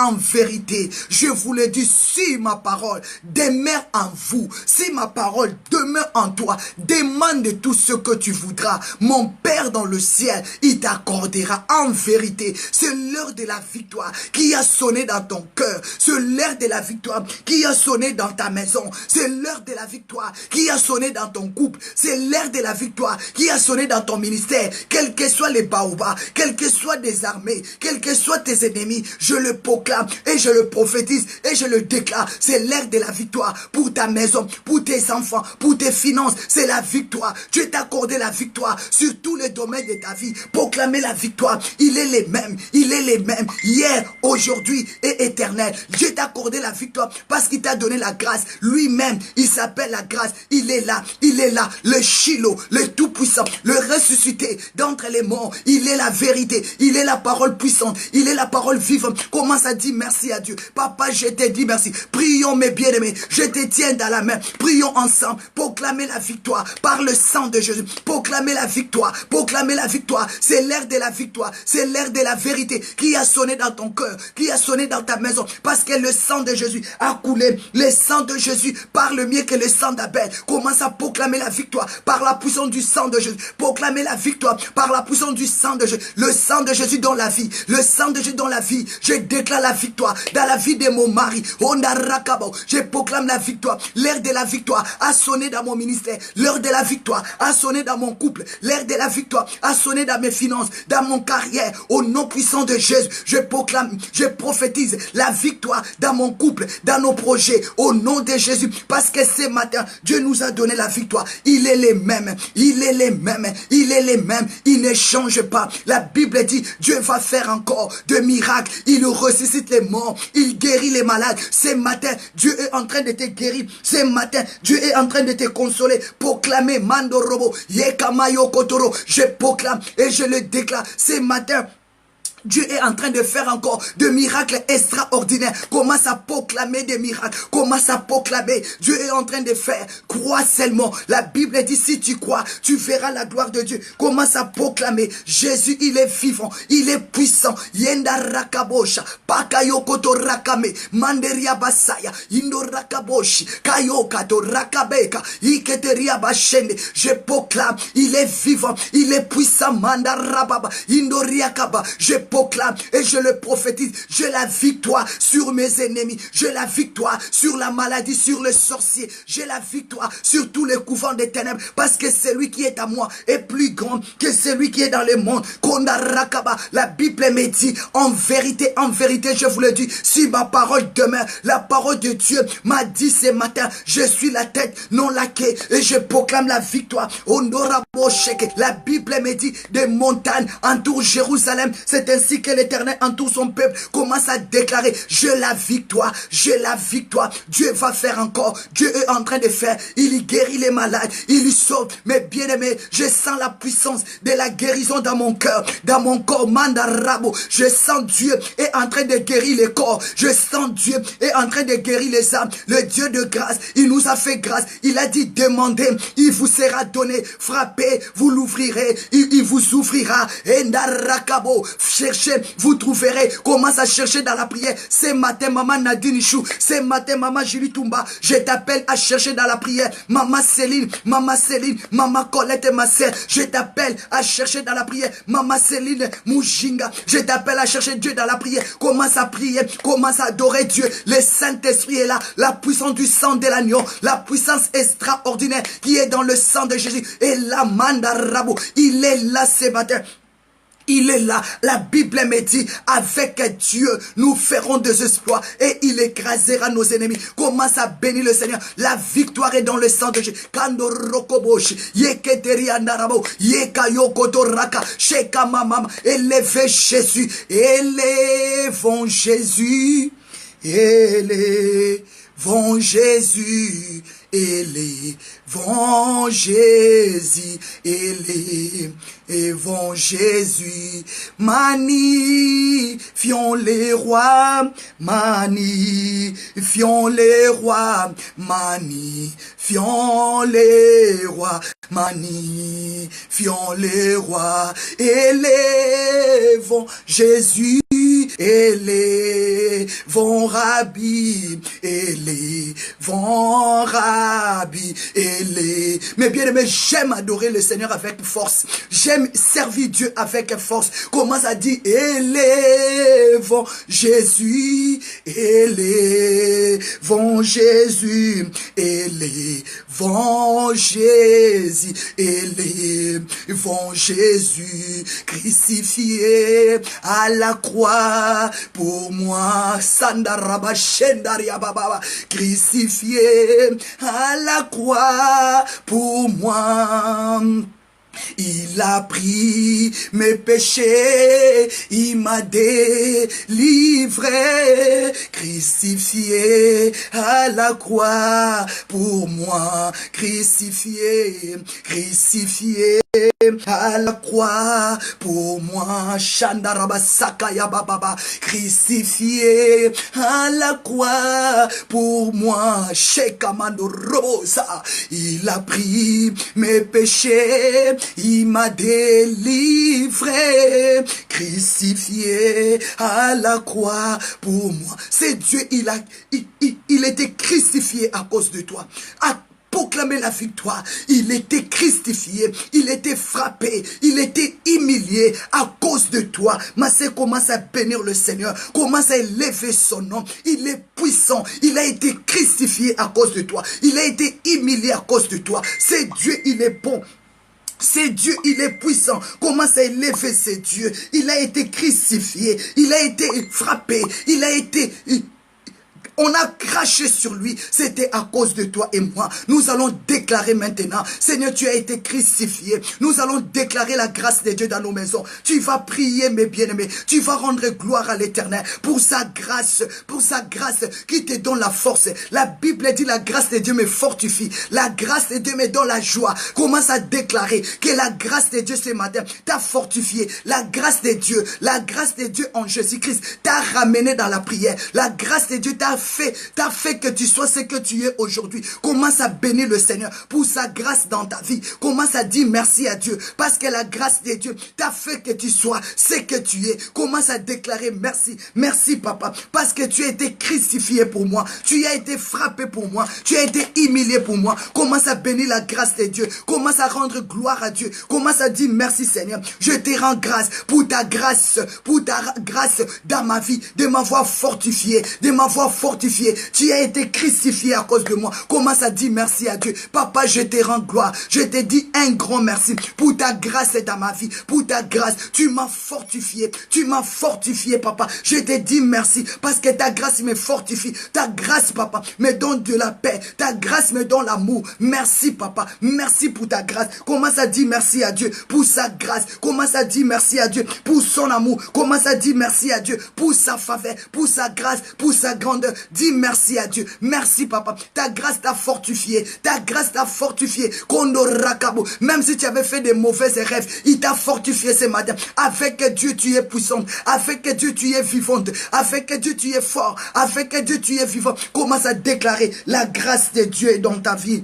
je vous le dis, si ma parole demeure en vous, si ma parole demeure en toi, demande tout ce que tu voudras. Mon Père dans le ciel, il t'accordera en vérité. C'est l'heure de la victoire qui a sonné dans ton cœur. C'est l'heure de la victoire qui a sonné dans ta maison. C'est l'heure de la victoire qui a sonné dans ton couple. C'est l'heure de la victoire qui a sonné dans ton ministère. Quels que soient les baobas, quels que soient des armées, quels que soient tes ennemis, je le proclame et je le prophétise et je le déclare. C'est l'heure de la victoire pour ta maison, pour tes enfants, pour tes finances. C'est la victoire. Dieu t'a accordé la victoire sur tous les domaines de ta vie. Proclamer la victoire. Il est les mêmes. Il est les mêmes. Hier, aujourd'hui et éternel. Dieu t'a accordé la victoire parce qu'il t'a donné la grâce. Lui-même, il s'appelle la grâce. Il est là. Il est là. Le Shiloh, le Tout-Puissant, le ressuscité d'entre les morts. Il est la vérité. Il est la parole puissante. Il est la parole vivante. Commence à dire merci à Dieu. Papa, je te dis merci. Prions mes bien-aimés. Je te tiens dans la main. Prions ensemble. Proclamer la victoire par le sang de Jésus. Proclamer la victoire. Proclamer la victoire. C'est l'heure de la victoire. C'est l'heure de la vérité qui a sonné dans ton cœur, qui a sonné dans ta maison. Parce que le sang de Jésus a couler. Le sang de Jésus parle mieux que le sang d'Abel. Commence à proclamer la victoire par la puissance du sang de Jésus. Proclamer la victoire par la puissance du sang de Jésus. Le sang de Jésus dans la vie. Le sang de Jésus dans la vie. Je déclare la victoire dans la vie de mon mari. Je proclame la victoire. L'heure de la victoire a sonné dans mon ministère. L'heure de la victoire a sonné dans mon couple. L'heure de la victoire a sonné dans mes finances, dans mon carrière. Au nom puissant de Jésus, je proclame, je prophétise la victoire dans mon couple, dans nos projets. Au nom de Jésus, parce que ce matin, Dieu nous a donné la victoire. Il est les mêmes. Il est les mêmes. Il est les mêmes. Il ne change pas. La Bible dit, Dieu va faire encore de miracles. Il ressuscite les morts. Il guérit les malades. Ce matin, Dieu est en train de te guérir. Ce matin, Dieu est en train de te consoler. Proclamer Mando Robo, Yekamayo Kotoro. Je proclame et je le déclare. Ce matin, Dieu est en train de faire encore de miracles extraordinaires. Commence à proclamer des miracles. Commence à proclamer. Dieu est en train de faire. Crois seulement. La Bible dit, si tu crois, tu verras la gloire de Dieu. Commence à proclamer. Jésus, il est vivant. Il est puissant. Yenda rakabosha. Pakayo koto rakame. Manderia basaya. Indo rakaboshi. Kayo kato rakabeka. Iketeria bashende. Je proclame. Il est vivant. Il est puissant. Manda rababa. Indo riakaba. Je proclame et je le prophétise. J'ai la victoire sur mes ennemis. J'ai la victoire sur la maladie, sur le sorcier. J'ai la victoire sur tous les couvents des ténèbres. Parce que celui qui est à moi est plus grand que celui qui est dans le monde. Kondarakaba. La Bible me dit, en vérité, je vous le dis, si ma parole demeure, la parole de Dieu m'a dit ce matin, je suis la tête, non la queue, et je proclame la victoire. La Bible me dit, des montagnes entourent Jérusalem. C'est ainsi que l'Éternel entoure son peuple. Commence à déclarer, j'ai la victoire, j'ai la victoire. Dieu va faire encore. Dieu est en train de faire. Il guérit les malades, il sauve. Mais bien aimé, je sens la puissance de la guérison dans mon cœur, dans mon corps. Mandarabo, je sens Dieu est en train de guérir les corps. Je sens Dieu est en train de guérir les âmes. Le Dieu de grâce, il nous a fait grâce. Il a dit, demandez, il vous sera donné. Frappez, vous l'ouvrirez, il vous ouvrira. Endarakabo, cherchez, vous trouverez. Commence à chercher dans la prière. Ce matin, maman Nadine Chou, ce matin, maman Julie Toumba, je t'appelle à chercher dans la prière. Maman Céline, maman Colette et ma sœur, je t'appelle à chercher dans la prière. Maman Céline Moujinga, je t'appelle à chercher Dieu dans la prière. Commence à prier, commence à adorer Dieu. Le Saint-Esprit est là, la puissance du sang de l'agneau, la puissance extraordinaire qui est dans le sang de Jésus. Et la Mandarabo, il est là ce matin. Il est là. La Bible me dit, avec Dieu, nous ferons des exploits et il écrasera nos ennemis. Commence à bénir le Seigneur. La victoire est dans le sang de Jésus. Kando rokoboshi, yeketeri andarabo, yekayokoto raka, sheka mama, élevez Jésus, élevons Jésus, élevons Jésus. Élevons Jésus, élevons Jésus, magnifions les rois, magnifions les rois, magnifions les rois, magnifions les rois, élevons Jésus, élevons Rabbi, élevons Rabbi, mais bien aimé, j'aime adorer le Seigneur avec force, j'aime servir Dieu avec force. Commence à dire, élevons Jésus, élevons Jésus, élevons Jésus, élevons Jésus, crucifié à la croix pour moi, Sandaraba Shendaria Baba, crucifié à la croix pour moi. Il a pris mes péchés, il m'a délivré, crucifié à la croix pour moi, crucifié, crucifié à la croix pour moi, Shandaraba Sakaya Baba, crucifié à la croix pour moi, Shekamando Rosa, il a pris mes péchés, il m'a délivré, crucifié à la croix pour moi. C'est Dieu, il était crucifié à cause de toi. Proclamer la victoire. Il était crucifié, il était frappé, il était humilié à cause de toi. Massé commence à bénir le Seigneur, commence à élever son nom. Il est puissant, il a été crucifié à cause de toi, il a été humilié à cause de toi. C'est Dieu, il est bon. C'est Dieu, il est puissant. Commence à élever ce Dieu. Il a été crucifié, il a été frappé, il a été... On a craché sur lui, c'était à cause de toi et moi. Nous allons déclarer maintenant, Seigneur, tu as été crucifié. Nous allons déclarer la grâce de Dieu dans nos maisons. Tu vas prier, mes bien-aimés. Tu vas rendre gloire à l'Éternel pour sa grâce qui te donne la force. La Bible dit la grâce de Dieu me fortifie. La grâce de Dieu me donne la joie. Commence à déclarer que la grâce de Dieu ce matin t'a fortifié. La grâce de Dieu en Jésus-Christ t'a ramené dans la prière. La grâce de Dieu t'a fait que tu sois ce que tu es aujourd'hui. Commence à bénir le Seigneur pour sa grâce dans ta vie. Commence à dire merci à Dieu parce que la grâce de Dieu t'a fait que tu sois ce que tu es. Commence à déclarer merci. Merci papa parce que tu as été crucifié pour moi. Tu as été frappé pour moi. Tu as été humilié pour moi. Commence à bénir la grâce de Dieu. Commence à rendre gloire à Dieu. Commence à dire merci Seigneur. Je te rends grâce pour ta grâce dans ma vie, de m'avoir fortifié, Tu as été crucifié à cause de moi. Commence à dire merci à Dieu. Papa, je te rends gloire. Je te dis un grand merci pour ta grâce dans ma vie. Pour ta grâce, tu m'as fortifié. Tu m'as fortifié, papa. Je te dis merci parce que ta grâce me fortifie. Ta grâce, papa, me donne de la paix. Ta grâce me donne l'amour. Merci, papa. Merci pour ta grâce. Commence à dire merci à Dieu pour sa grâce. Commence à dire merci à Dieu pour son amour. Commence à dire merci à Dieu pour sa faveur, pour sa grâce, pour sa grandeur. Dis merci à Dieu. Merci papa. Ta grâce t'a fortifié. Ta grâce t'a fortifié. Même si tu avais fait des mauvais rêves, il t'a fortifié ce matin. Avec Dieu tu es puissante. Avec Dieu tu es vivante. Avec Dieu tu es fort. Avec Dieu tu es vivant. Commence à déclarer la grâce de Dieu dans ta vie.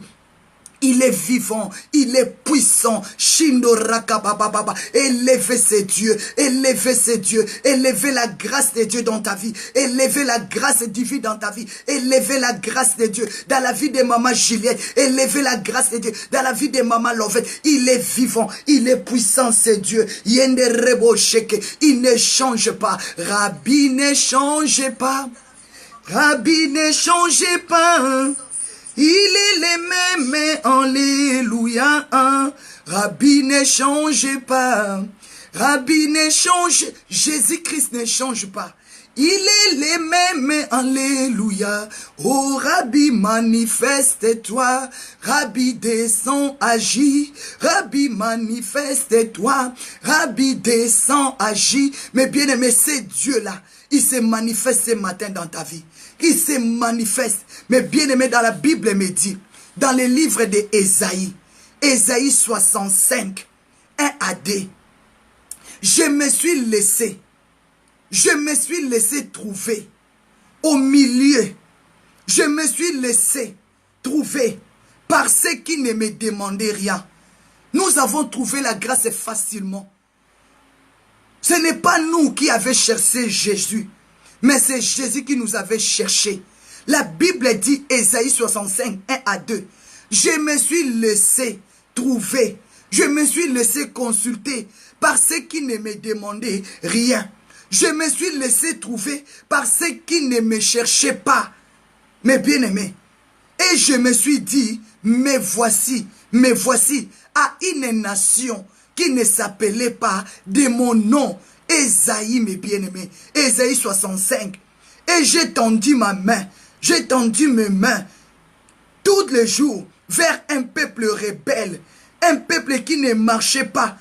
Il est vivant, il est puissant. Élevez ces dieux, élevez ces dieux, élevez la grâce de Dieu dans ta vie, élevez la grâce divine dans ta vie, élevez la grâce de Dieu dans la vie de maman Juliette, élevez la grâce de Dieu dans la vie de maman Lovette. Il est vivant, il est puissant, c'est Dieu. Il ne change pas. Rabbi ne change pas. Rabbi ne change pas. Il est les mêmes, alléluia. Rabbi ne change pas. Rabbi ne change. Jésus-Christ ne change pas. Il est les mêmes, alléluia. Oh Rabbi, manifeste-toi. Rabbi, descends, agis. Rabbi, manifeste-toi. Rabbi, descends, agis. Mais bien aimé, c'est Dieu-là. Il se manifeste ce matin dans ta vie. Il se manifeste. Mais bien aimé, dans la Bible, il me dit, dans le livre d'Ésaïe, Ésaïe 65, 1 à 2, je me suis laissé trouver au milieu. Je me suis laissé trouver par ceux qui ne me demandaient rien. Nous avons trouvé la grâce facilement. Ce n'est pas nous qui avons cherché Jésus, mais c'est Jésus qui nous avait cherché. La Bible dit, Ésaïe 65, 1 à 2, je me suis laissé trouver, je me suis laissé consulter par ceux qui ne me demandaient rien. Je me suis laissé trouver par ceux qui ne me cherchaient pas, mes bien-aimés. Et je me suis dit, mais voici, à une nation qui ne s'appelait pas de mon nom, Ésaïe, mes bien-aimés, Ésaïe 65. Et j'ai tendu ma main, j'ai tendu mes mains, tous les jours, vers un peuple rebelle, un peuple qui ne marchait pas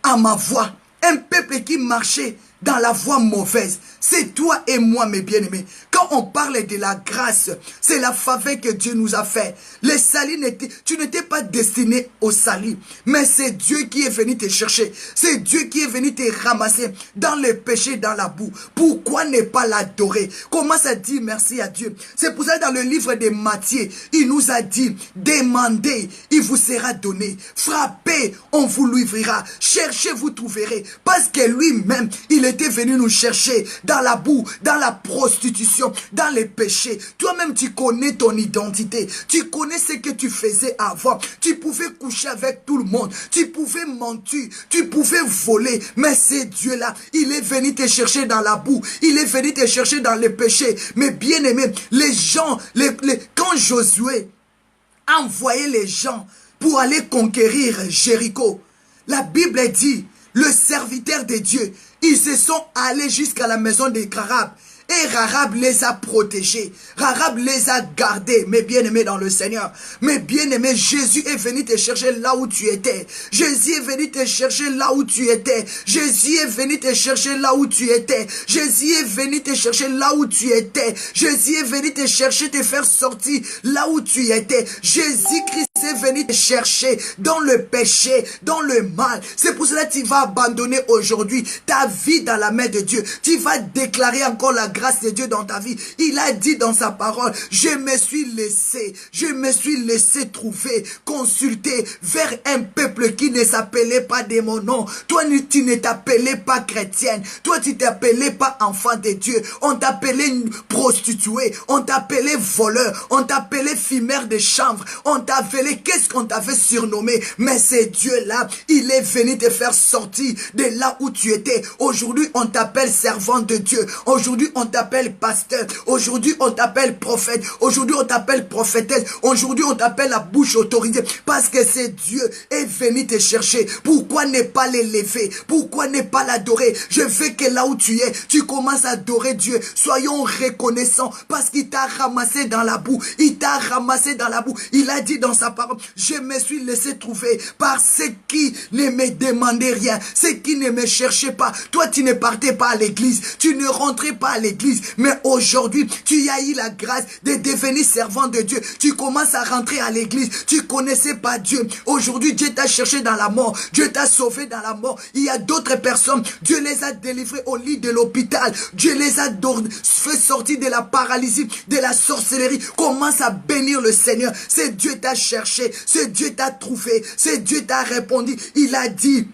à ma voie, un peuple qui marchait dans la voie mauvaise. C'est toi et moi, mes bien-aimés. Quand on parle de la grâce, c'est la faveur que Dieu nous a fait. Le salut, tu n'étais pas destiné au salut, mais c'est Dieu qui est venu te chercher. C'est Dieu qui est venu te ramasser dans le péché, dans la boue. Pourquoi ne pas l'adorer? Commence à dire merci à Dieu. C'est pour ça dans le livre de Matthieu, il nous a dit, demandez, il vous sera donné. Frappez, on vous l'ouvrira. Cherchez, vous trouverez. Parce que lui-même, il était venu nous chercher dans la boue, dans la prostitution, dans les péchés. Toi-même, tu connais ton identité. Tu connais ce que tu faisais avant. Tu pouvais coucher avec tout le monde. Tu pouvais mentir. Tu pouvais voler. Mais c'est Dieu-là. Il est venu te chercher dans la boue. Il est venu te chercher dans les péchés. Mais bien aimé, les gens, quand Josué a envoyé les gens pour aller conquérir Jéricho, la Bible dit, le serviteur de Dieu, ils se sont allés jusqu'à la maison de Rahab. Et Rahab les a protégés. Rahab les a gardés, mes bien-aimés dans le Seigneur. Mes bien-aimés, Jésus est venu te chercher là où tu étais. Jésus est venu te chercher là où tu étais. Jésus est venu te chercher là où tu étais. Jésus est venu te chercher là où tu étais. Jésus est venu te chercher, te faire sortir là où tu étais. Jésus-Christ est venu te chercher dans le péché, dans le mal. C'est pour cela que tu vas abandonner aujourd'hui ta vie dans la main de Dieu. Tu vas déclarer encore la grâce de Dieu dans ta vie. Il a dit dans sa parole, je me suis laissé trouver, consulter vers un peuple qui ne s'appelait pas de mon nom. Toi, tu ne t'appelais pas chrétienne. Toi, tu t'appelais pas enfant de Dieu. On t'appelait prostituée. On t'appelait voleur. On t'appelait fumeur de chanvre. On t'appelait, qu'est-ce qu'on t'avait surnommé? Mais c'est Dieu-là. Il est venu te faire sortir de là où tu étais. Aujourd'hui, on t'appelle servant de Dieu. Aujourd'hui, on t'appelle pasteur. Aujourd'hui, on t'appelle prophète. Aujourd'hui, on t'appelle prophétesse. Aujourd'hui, on t'appelle la bouche autorisée. Parce que c'est Dieu est venu te chercher. Pourquoi ne pas l'élever? Pourquoi ne pas l'adorer? Je veux que là où tu es, tu commences à adorer Dieu. Soyons reconnaissants parce qu'il t'a ramassé dans la boue. Il t'a ramassé dans la boue. Il a dit dans sa parole, je me suis laissé trouver par ceux qui ne me demandaient rien, ceux qui ne me cherchaient pas. Toi, tu ne partais pas à l'église. Tu ne rentrais pas à l'église. Mais aujourd'hui, tu as eu la grâce de devenir servant de Dieu. Tu commences à rentrer à l'église. Tu connaissais pas Dieu. Aujourd'hui, Dieu t'a cherché dans la mort. Dieu t'a sauvé dans la mort. Il y a d'autres personnes. Dieu les a délivrés au lit de l'hôpital. Dieu les a fait sortir de la paralysie, de la sorcellerie. Commence à bénir le Seigneur. C'est Dieu t'a cherché. C'est Dieu t'a trouvé. C'est Dieu t'a répondu. Il a dit,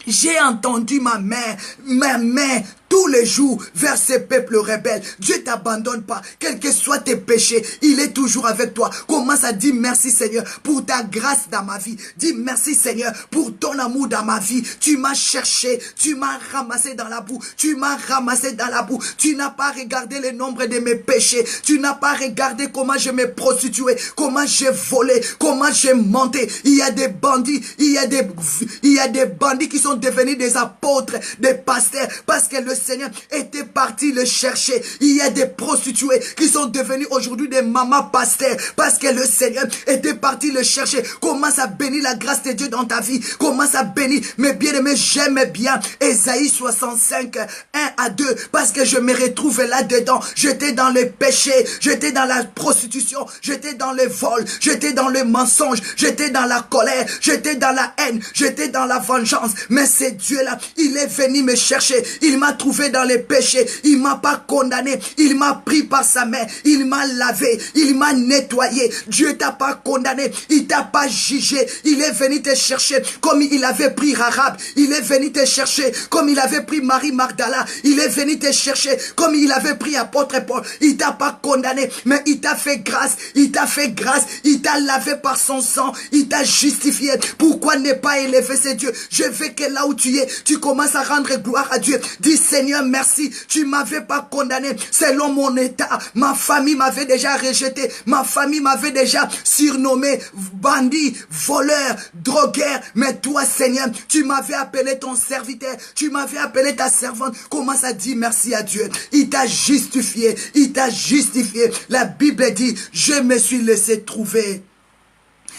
j'ai entendu ma main tous les jours vers ces peuples rebelles. Dieu t'abandonne pas. Quels que soient tes péchés, il est toujours avec toi. Commence à dire merci Seigneur pour ta grâce dans ma vie. Dis merci Seigneur pour ton amour dans ma vie. Tu m'as cherché, tu m'as ramassé dans la boue. Tu m'as ramassé dans la boue. Tu n'as pas regardé le nombre de mes péchés. Tu n'as pas regardé comment je me prostituais, comment j'ai volé, comment j'ai menté. Il y a des bandits, il y a des bandits qui sont devenus des apôtres, des pasteurs, parce que le Seigneur était parti le chercher. Il y a des prostituées qui sont devenues aujourd'hui des mamans pasteurs parce que le Seigneur était parti le chercher. Commence à bénir la grâce de Dieu dans ta vie. Commence à bénir. Mes bien-aimés, j'aime bien Ésaïe 65, 1 à 2 parce que je me retrouve là-dedans. J'étais dans le péché, j'étais dans la prostitution, j'étais dans le vol, j'étais dans le mensonge, j'étais dans la colère, j'étais dans la haine, j'étais dans la vengeance. Mais c'est Dieu-là, il est venu me chercher. Il m'a trouvé dans les péchés, il m'a pas condamné, il m'a pris par sa main, il m'a lavé, il m'a nettoyé. Dieu t'a pas condamné, il t'a pas jugé, il est venu te chercher comme il avait pris Rahab, il est venu te chercher comme il avait pris Marie Magdala, il est venu te chercher comme il avait pris apôtre Paul. Il t'a pas condamné, mais il t'a fait grâce, il t'a fait grâce, il t'a lavé par son sang, il t'a justifié. Pourquoi ne pas élever ce Dieu? Je veux que là où tu es, tu commences à rendre gloire à Dieu. Dis Seigneur, merci, tu m'avais pas condamné selon mon état. Ma famille m'avait déjà rejeté. Ma famille m'avait déjà surnommé bandit, voleur, drogueur. Mais toi, Seigneur, tu m'avais appelé ton serviteur. Tu m'avais appelé ta servante. Commence à dire merci à Dieu. Il t'a justifié. Il t'a justifié. La Bible dit, je me suis laissé trouver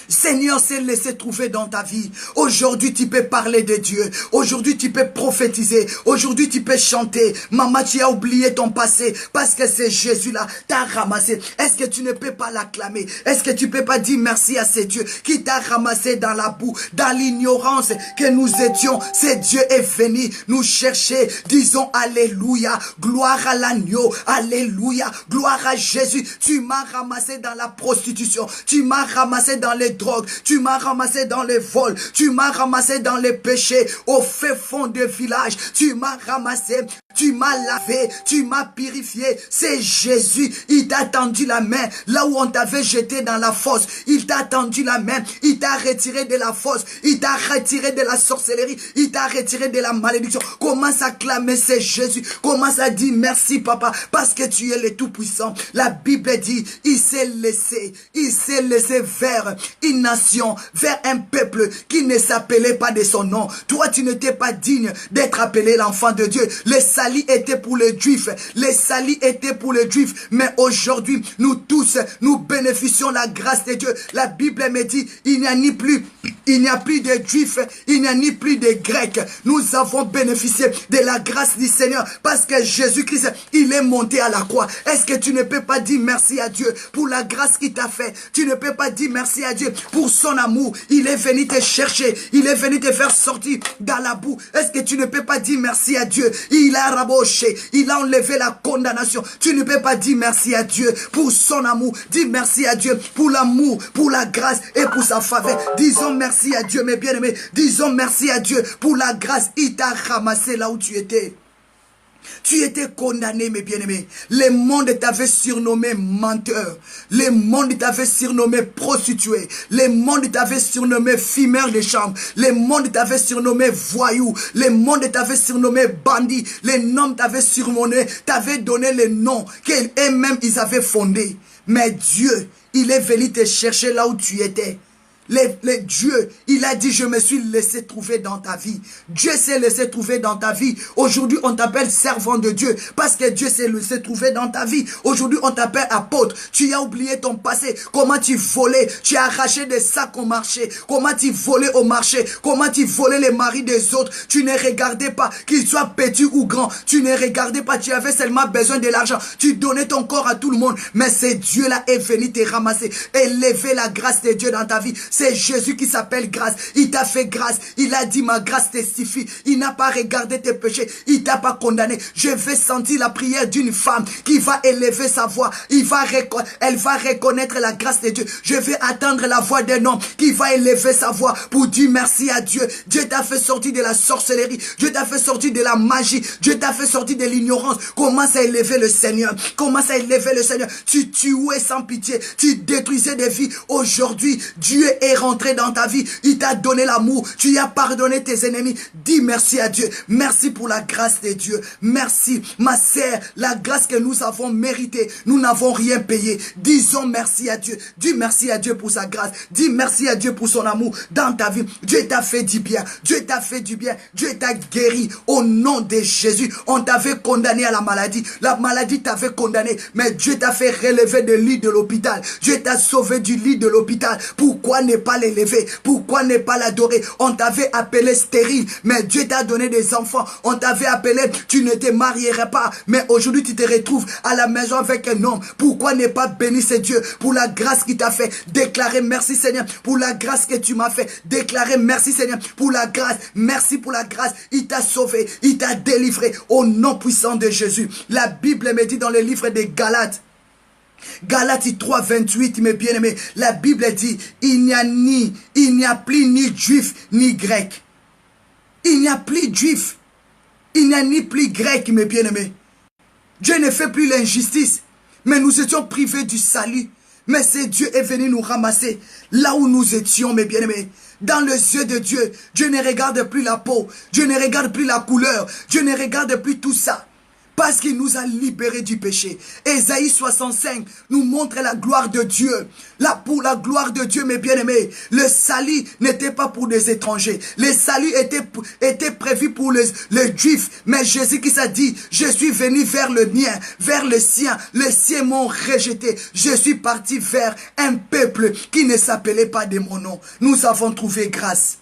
Seigneur s'est laissé trouver dans ta vie. Aujourd'hui, tu peux parler de Dieu. Aujourd'hui, tu peux prophétiser. Aujourd'hui, tu peux chanter. Maman, tu as oublié ton passé parce que c'est Jésus-là t'a ramassé. Est-ce que tu ne peux pas l'acclamer? Est-ce que tu peux pas dire merci à ce Dieu qui t'a ramassé dans la boue, dans l'ignorance que nous étions? Ce Dieu est venu nous chercher. Disons alléluia. Gloire à l'agneau. Alléluia. Gloire à Jésus. Tu m'as ramassé dans la prostitution. Tu m'as ramassé dans les drogues. Tu m'as ramassé dans les vols. Tu m'as ramassé dans les péchés. Au fait fond de village. Tu m'as ramassé. Tu m'as lavé, tu m'as purifié. C'est Jésus. Il t'a tendu la main là où on t'avait jeté dans la fosse. Il t'a tendu la main. Il t'a retiré de la fosse. Il t'a retiré de la sorcellerie. Il t'a retiré de la malédiction. Commence à clamer, c'est Jésus. Commence à dire merci papa parce que tu es le Tout-Puissant. La Bible dit, il s'est laissé vers une nation, vers un peuple qui ne s'appelait pas de son nom. Toi, tu n'étais pas digne d'être appelé l'enfant de Dieu. Le salut était pour les Juifs. Le salut était pour les Juifs. Mais aujourd'hui, nous tous, nous bénéficions la grâce de Dieu. La Bible me dit, il n'y a plus de Juifs, il n'y a ni plus de Grecs. Nous avons bénéficié de la grâce du Seigneur parce que Jésus-Christ, il est monté à la croix. Est-ce que tu ne peux pas dire merci à Dieu pour la grâce qu'il t'a fait? Tu ne peux pas dire merci à Dieu pour son amour. Il est venu te chercher. Il est venu te faire sortir dans la boue. Est-ce que tu ne peux pas dire merci à Dieu? Il a raboché. Il a enlevé la condamnation. Tu ne peux pas dire merci à Dieu pour son amour. Dis merci à Dieu pour l'amour, pour la grâce et pour sa faveur. Disons merci à Dieu, mes bien-aimés. Disons merci à Dieu pour la grâce. Il t'a ramassé là où tu étais. Tu étais condamné, mes bien-aimés. Le monde t'avait surnommé menteur. Le monde t'avait surnommé prostituée. Le monde t'avait surnommé fumeur de chambre. Le monde t'avait surnommé voyou. Le monde t'avait surnommé bandit. Les noms t'avaient surnommé, t'avaient donné les noms qu'eux-mêmes ils avaient fondés. Mais Dieu, il est venu te chercher là où tu étais. Dieu, il a dit, je me suis laissé trouver dans ta vie. Dieu s'est laissé trouver dans ta vie. Aujourd'hui, on t'appelle servant de Dieu parce que Dieu s'est laissé trouver dans ta vie. Aujourd'hui, on t'appelle apôtre. Tu as oublié ton passé. Comment tu volais, tu as arraché des sacs au marché. Comment tu volais au marché. Comment tu volais les maris des autres. Tu ne regardais pas qu'ils soient petits ou grands. Tu ne regardais pas, tu avais seulement besoin de l'argent. Tu donnais ton corps à tout le monde. Mais c'est Dieu-là est venu te ramasser. Élever la grâce de Dieu dans ta vie. C'est Jésus qui s'appelle grâce. Il t'a fait grâce. Il a dit ma grâce te suffit. Il n'a pas regardé tes péchés. Il t'a pas condamné. Je vais sentir la prière d'une femme qui va élever sa voix. Elle va reconnaître la grâce de Dieu. Je vais attendre la voix d'un homme qui va élever sa voix pour dire merci à Dieu. Dieu t'a fait sortir de la sorcellerie. Dieu t'a fait sortir de la magie. Dieu t'a fait sortir de l'ignorance. Commence à élever le Seigneur. Commence à élever le Seigneur. Tu tuais sans pitié. Tu détruisais des vies. Aujourd'hui, Dieu est rentré dans ta vie. Il t'a donné l'amour. Tu as pardonné tes ennemis. Dis merci à Dieu. Merci pour la grâce de Dieu. Merci, ma sœur, la grâce que nous avons méritée. Nous n'avons rien payé. Disons merci à Dieu. Dis merci à Dieu pour sa grâce. Dis merci à Dieu pour son amour dans ta vie. Dieu t'a fait du bien. Dieu t'a fait du bien. Dieu t'a guéri au nom de Jésus. On t'avait condamné à la maladie. La maladie t'avait condamné. Mais Dieu t'a fait relever de lit de l'hôpital. Dieu t'a sauvé du lit de l'hôpital. Pourquoi ne pas l'élever? Pourquoi ne pas l'adorer? On t'avait appelé stérile, mais Dieu t'a donné des enfants. On t'avait appelé, tu ne te marierais pas, mais aujourd'hui tu te retrouves à la maison avec un homme. Pourquoi ne pas bénir ce Dieu pour la grâce qu'il t'a fait? Déclarer merci Seigneur pour la grâce que tu m'as fait. Déclarer merci Seigneur pour la grâce. Merci pour la grâce. Il t'a sauvé, il t'a délivré au nom puissant de Jésus. La Bible me dit dans le livre des Galates, Galates 3, 28, mes bien-aimés, la Bible dit, il n'y a plus ni juif ni grec. Il n'y a plus de juif. Il n'y a ni plus grec, mes bien-aimés. Dieu ne fait plus l'injustice. Mais nous étions privés du salut. Mais c'est Dieu est venu nous ramasser là où nous étions, mes bien-aimés. Dans les yeux de Dieu, Dieu ne regarde plus la peau. Dieu ne regarde plus la couleur. Dieu ne regarde plus tout ça. parce qu'il nous a libérés du péché. Ésaïe 65 nous montre la gloire de Dieu. Là, pour la gloire de Dieu, mes bien-aimés, le salut n'était pas pour des étrangers. Le salut était prévu pour les Juifs. Mais Jésus qui s'est dit, je suis venu vers le mien, vers le sien. Les siens m'ont rejeté. Je suis parti vers un peuple qui ne s'appelait pas de mon nom. Nous avons trouvé grâce.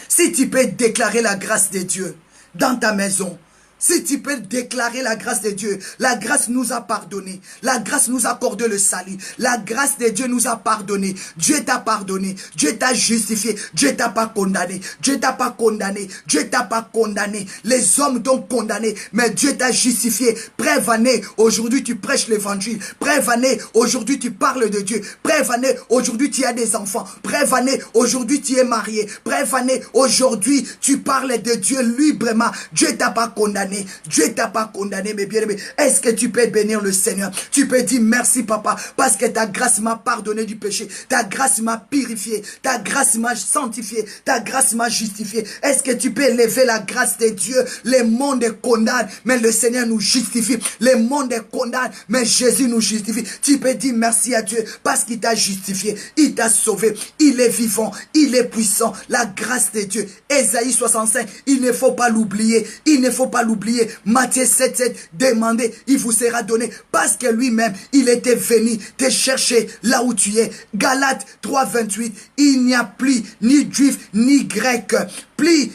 Si tu peux déclarer la grâce de Dieu dans ta maison, si tu peux déclarer la grâce de Dieu, la grâce nous a pardonné, la grâce nous a accordé le salut, la grâce de Dieu nous a pardonné, Dieu t'a pardonné, Dieu t'a justifié, Dieu t'a pas condamné, Dieu t'a pas condamné, Dieu t'a pas condamné, les hommes t'ont condamné, mais Dieu t'a justifié, prévané, aujourd'hui tu prêches l'évangile, prévané, aujourd'hui tu parles de Dieu, prévané, aujourd'hui tu as des enfants, prévané, aujourd'hui tu es marié, prévané, aujourd'hui tu parles de Dieu librement, Dieu t'a pas condamné. Dieu t'a pas condamné, mes bien-aimés. Est-ce que tu peux bénir le Seigneur? Tu peux dire merci, papa, parce que ta grâce m'a pardonné du péché. Ta grâce m'a purifié. Ta grâce m'a sanctifié. Ta grâce m'a justifié. Est-ce que tu peux élever la grâce de Dieu? Le monde condamne, mais le Seigneur nous justifie. Le monde condamne, mais Jésus nous justifie. Tu peux dire merci à Dieu parce qu'il t'a justifié. Il t'a sauvé. Il est vivant. Il est puissant. La grâce de Dieu. Ésaïe 65, il ne faut pas l'oublier. Il ne faut pas l'oublier. Matthieu 7:7, demandez, il vous sera donné, parce que lui-même, il était venu te chercher là où tu es. Galates 3:28, il n'y a plus ni juif ni grec, plus.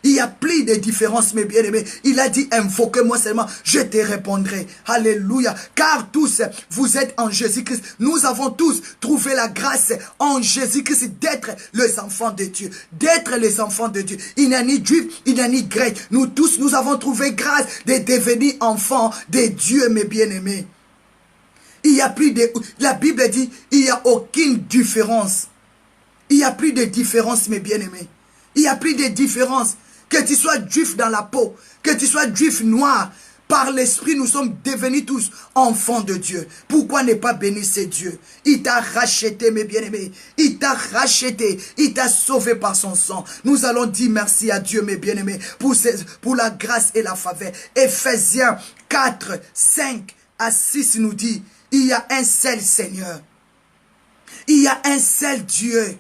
Il n'y a plus de différence, mes bien-aimés. Il a dit, invoquez-moi seulement, je te répondrai. Alléluia. Car tous, vous êtes en Jésus-Christ. Nous avons tous trouvé la grâce en Jésus-Christ d'être les enfants de Dieu. D'être les enfants de Dieu. Il n'y a ni juif, il n'y a ni grec. Nous tous, nous avons trouvé grâce de devenir enfants de Dieu, mes bien-aimés. Il n'y a plus de... La Bible dit, il n'y a aucune différence. Il n'y a plus de différence, mes bien-aimés. Il n'y a plus de différence. Que tu sois juif dans la peau, que tu sois juif noir, par l'esprit, nous sommes devenus tous enfants de Dieu. Pourquoi ne pas bénir ce Dieu? Il t'a racheté, mes bien-aimés. Il t'a racheté. Il t'a sauvé par son sang. Nous allons dire merci à Dieu, mes bien-aimés, pour la grâce et la faveur. Ephésiens 4, 5 à 6 nous dit, il y a un seul Seigneur. Il y a un seul Dieu.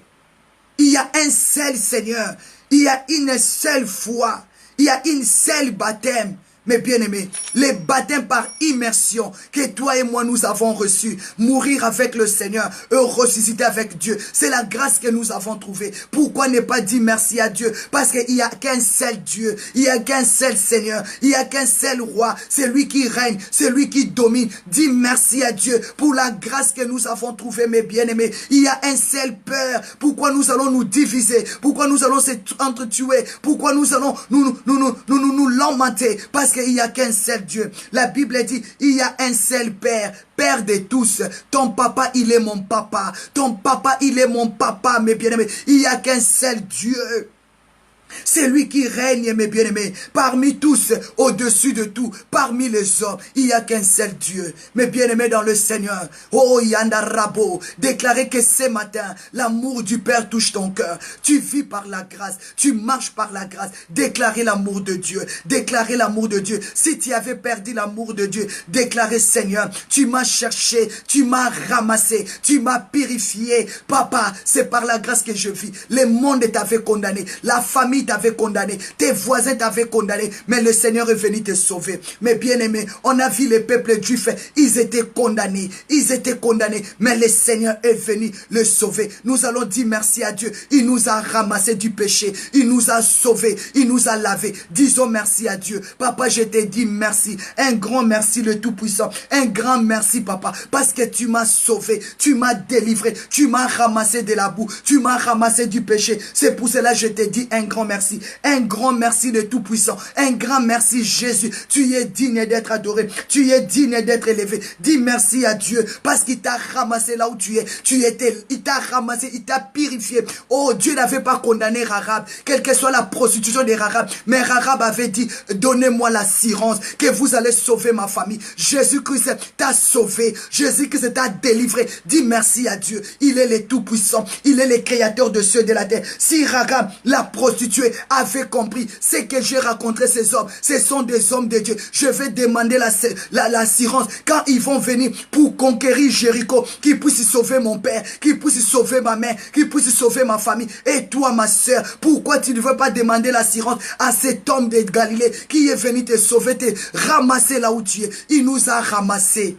Il y a un seul Seigneur. Il y a une seule foi. Il y a une seule baptême. Mes bien-aimés, les baptêmes par immersion que toi et moi nous avons reçus, mourir avec le Seigneur et ressusciter avec Dieu, c'est la grâce que nous avons trouvée. Pourquoi ne pas dire merci à Dieu? Parce qu'il n'y a qu'un seul Dieu, il n'y a qu'un seul Seigneur, il n'y a qu'un seul roi, c'est lui qui règne, c'est lui qui domine. Dis merci à Dieu pour la grâce que nous avons trouvée, mes bien-aimés. Il y a un seul Père. Pourquoi nous allons nous diviser? Pourquoi nous allons s'entretuer? Pourquoi nous allons nous lamenter? Parce qu'il n'y a qu'un seul Dieu. La Bible dit, il y a un seul Père, Père de tous. Ton papa, il est mon papa. Ton papa, il est mon papa, mes bien-aimés. Il n'y a qu'un seul Dieu. C'est lui qui règne, mes bien-aimés, parmi tous, au-dessus de tout, parmi les hommes. Il n'y a qu'un seul Dieu, mes bien-aimés dans le Seigneur. Oh, Yanda Rabo, déclarez que ce matin, l'amour du Père touche ton cœur. Tu vis par la grâce, tu marches par la grâce. Déclarez l'amour de Dieu, déclarez l'amour de Dieu. Si tu avais perdu l'amour de Dieu, déclarez, Seigneur, tu m'as cherché, tu m'as ramassé, tu m'as purifié. Papa, c'est par la grâce que je vis. Le monde t'avait condamné, la famille t'avait condamné, tes voisins t'avaient condamné, mais le Seigneur est venu te sauver. Mais bien aimé, on a vu les peuples juifs, ils étaient condamnés, mais le Seigneur est venu le sauver. Nous allons dire merci à Dieu, il nous a ramassé du péché, il nous a sauvés, il nous a lavés. Disons merci à Dieu. Papa, je te dis merci, un grand merci le Tout-Puissant, un grand merci papa, parce que tu m'as sauvé, tu m'as délivré, tu m'as ramassé de la boue, tu m'as ramassé du péché. C'est pour cela que je te dis un grand merci. Un grand merci de Tout-Puissant. Un grand merci Jésus. Tu es digne d'être adoré. Tu es digne d'être élevé. Dis merci à Dieu parce qu'il t'a ramassé là où tu es. Il t'a ramassé, il t'a purifié. Oh, Dieu n'avait pas condamné Rahab, quelle que soit la prostitution de Rahab. Mais Rahab avait dit, donnez-moi l'assurance que vous allez sauver ma famille. Jésus-Christ t'a sauvé. Jésus-Christ t'a délivré. Dis merci à Dieu. Il est le Tout-Puissant. Il est le créateur de ceux de la terre. Si Rahab, la prostitution Dieu avait compris. C'est que j'ai rencontré ces hommes. Ce sont des hommes de Dieu. Je vais demander l'assurance quand ils vont venir pour conquérir Jéricho, qu'ils puissent sauver mon père, qu'ils puissent sauver ma mère, qu'ils puissent sauver ma famille. Et toi, ma soeur, pourquoi tu ne veux pas demander l'assurance à cet homme de Galilée qui est venu te sauver, te ramasser là où tu es? Il nous a ramassés.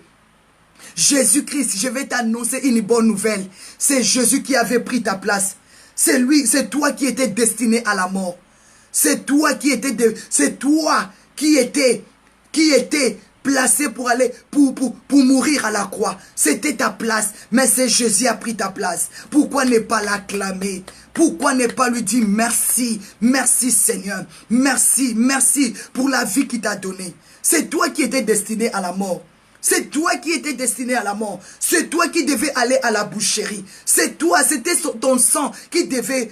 Jésus-Christ, je vais t'annoncer une bonne nouvelle. C'est Jésus qui avait pris ta place. C'est lui, c'est toi qui étais destiné à la mort. C'est toi qui étais placé pour aller, pour mourir à la croix. C'était ta place, mais c'est Jésus qui a pris ta place. Pourquoi ne pas l'acclamer? Pourquoi ne pas lui dire merci, merci Seigneur, merci, merci pour la vie qu'il t'a donnée. C'est toi qui étais destiné à la mort. C'est toi qui étais destiné à la mort. C'est toi qui devais aller à la boucherie. C'est toi, c'était ton sang qui devait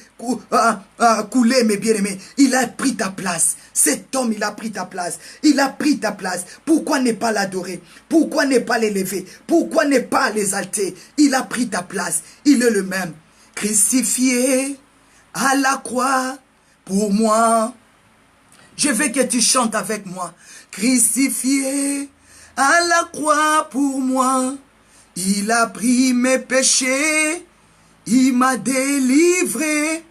couler, mes bien-aimés. Il a pris ta place. Cet homme, il a pris ta place. Il a pris ta place. Pourquoi ne pas l'adorer? Pourquoi ne pas l'élever? Pourquoi ne pas l'exalter? Il a pris ta place. Il est le même. Crucifié à la croix pour moi. Je veux que tu chantes avec moi. Crucifié à la croix pour moi, il a pris mes péchés, il m'a délivré,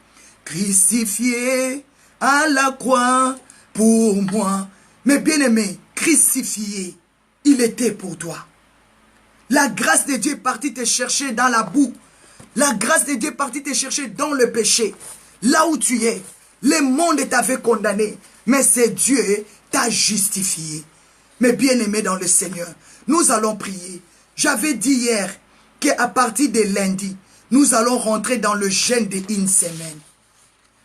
crucifié à la croix pour moi. Mes bien-aimés, crucifié, il était pour toi. La grâce de Dieu est partie te chercher dans la boue. La grâce de Dieu est partie te chercher dans le péché. Là où tu es, le monde t'avait condamné, mais c'est Dieu qui t'a justifié. Mes bien-aimés dans le Seigneur, nous allons prier. J'avais dit hier qu'à partir de lundi, nous allons rentrer dans le jeûne d'une semaine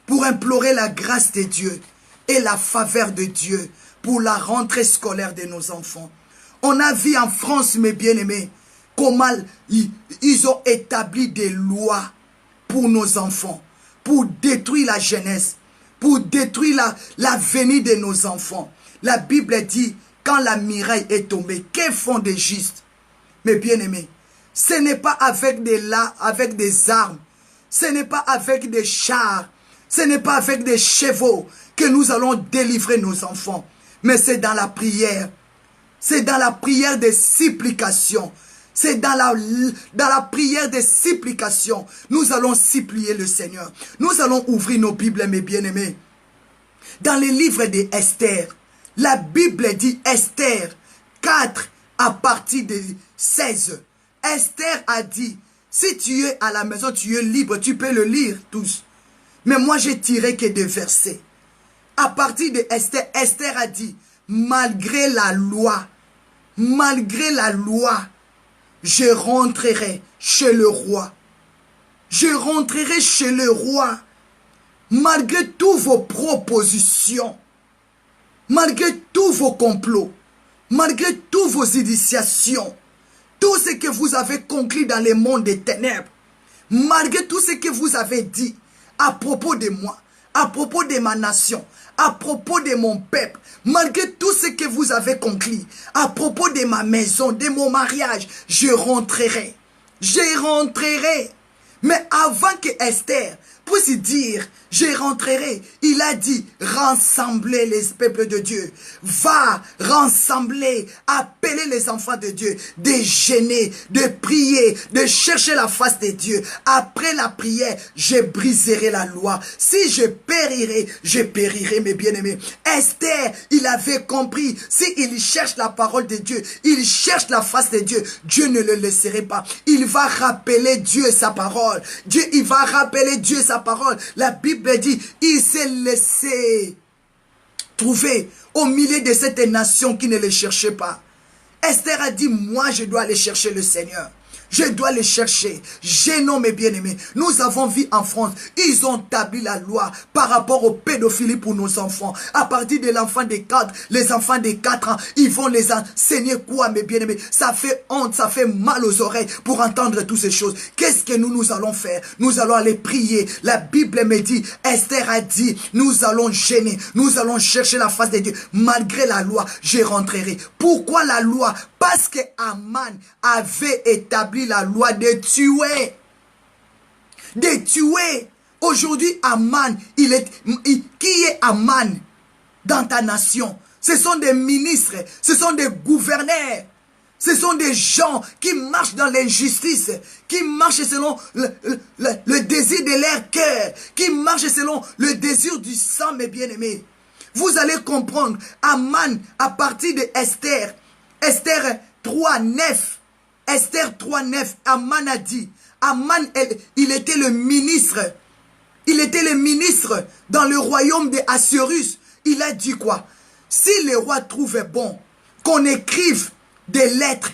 pour implorer la grâce de Dieu et la faveur de Dieu pour la rentrée scolaire de nos enfants. On a vu en France, mes bien-aimés, comment ils ont établi des lois pour nos enfants, pour détruire la jeunesse, pour détruire l'avenir de nos enfants. La Bible dit, quand la muraille est tombée, que font des justes? Mes bien-aimés, ce n'est pas avec des armes, ce n'est pas avec des chars, ce n'est pas avec des chevaux que nous allons délivrer nos enfants, mais c'est dans la prière. C'est dans la prière de supplication. C'est dans la prière de supplication. Nous allons supplier le Seigneur. Nous allons ouvrir nos Bibles, mes bien-aimés. Dans les livres d'Esther, la Bible dit Esther 4 à partir de 16. Esther a dit, si tu es à la maison, tu es libre, tu peux le lire tous. Mais moi, j'ai tiré que des versets. À partir de Esther, Esther a dit, malgré la loi, je rentrerai chez le roi. Je rentrerai chez le roi, malgré toutes vos propositions. Malgré tous vos complots, malgré toutes vos initiations, tout ce que vous avez conclu dans le monde des ténèbres, malgré tout ce que vous avez dit à propos de moi, à propos de ma nation, à propos de mon peuple, malgré tout ce que vous avez conclu, à propos de ma maison, de mon mariage, je rentrerai. Je rentrerai. Mais avant que Esther puisse dire, je rentrerai, il a dit, rassembler les peuples de Dieu. Va rassembler, appeler les enfants de Dieu, de jeûner, de prier, de chercher la face de Dieu. Après la prière, je briserai la loi. Si je périrai, mes bien-aimés. Esther, il avait compris, s'il cherche la parole de Dieu, il cherche la face de Dieu, Dieu ne le laisserait pas. Il va rappeler Dieu sa parole. Il va rappeler Dieu sa parole. La Bible dit, il s'est laissé trouver au milieu de cette nation qui ne le cherchait pas. Esther a dit, moi je dois aller chercher le Seigneur. Je dois les chercher. Gênons mes bien-aimés. Nous avons vu en France, ils ont établi la loi par rapport aux pédophilie pour nos enfants. À partir de l'enfant de 4, les enfants de 4 ans, ils vont les enseigner quoi, mes bien-aimés? Ça fait honte, ça fait mal aux oreilles pour entendre toutes ces choses. Qu'est-ce que nous allons faire? Nous allons aller prier. La Bible me dit, Esther a dit, nous allons gêner, nous allons chercher la face de Dieu. Malgré la loi, je rentrerai. Pourquoi la loi? Parce que Aman avait établi la loi de tuer. De tuer. Aujourd'hui, Aman, qui est Aman dans ta nation? Ce sont des ministres, ce sont des gouverneurs, ce sont des gens qui marchent dans l'injustice, qui marchent selon le désir de leur cœur, qui marchent selon le désir du sang, mes bien-aimés. Vous allez comprendre, Aman, à partir de Esther, Esther 3:9, Esther 3:9, Aman a dit, Aman, il était le ministre, dans le royaume de Assuérus. Il a dit quoi? Si les rois trouvaient bon qu'on écrive des lettres,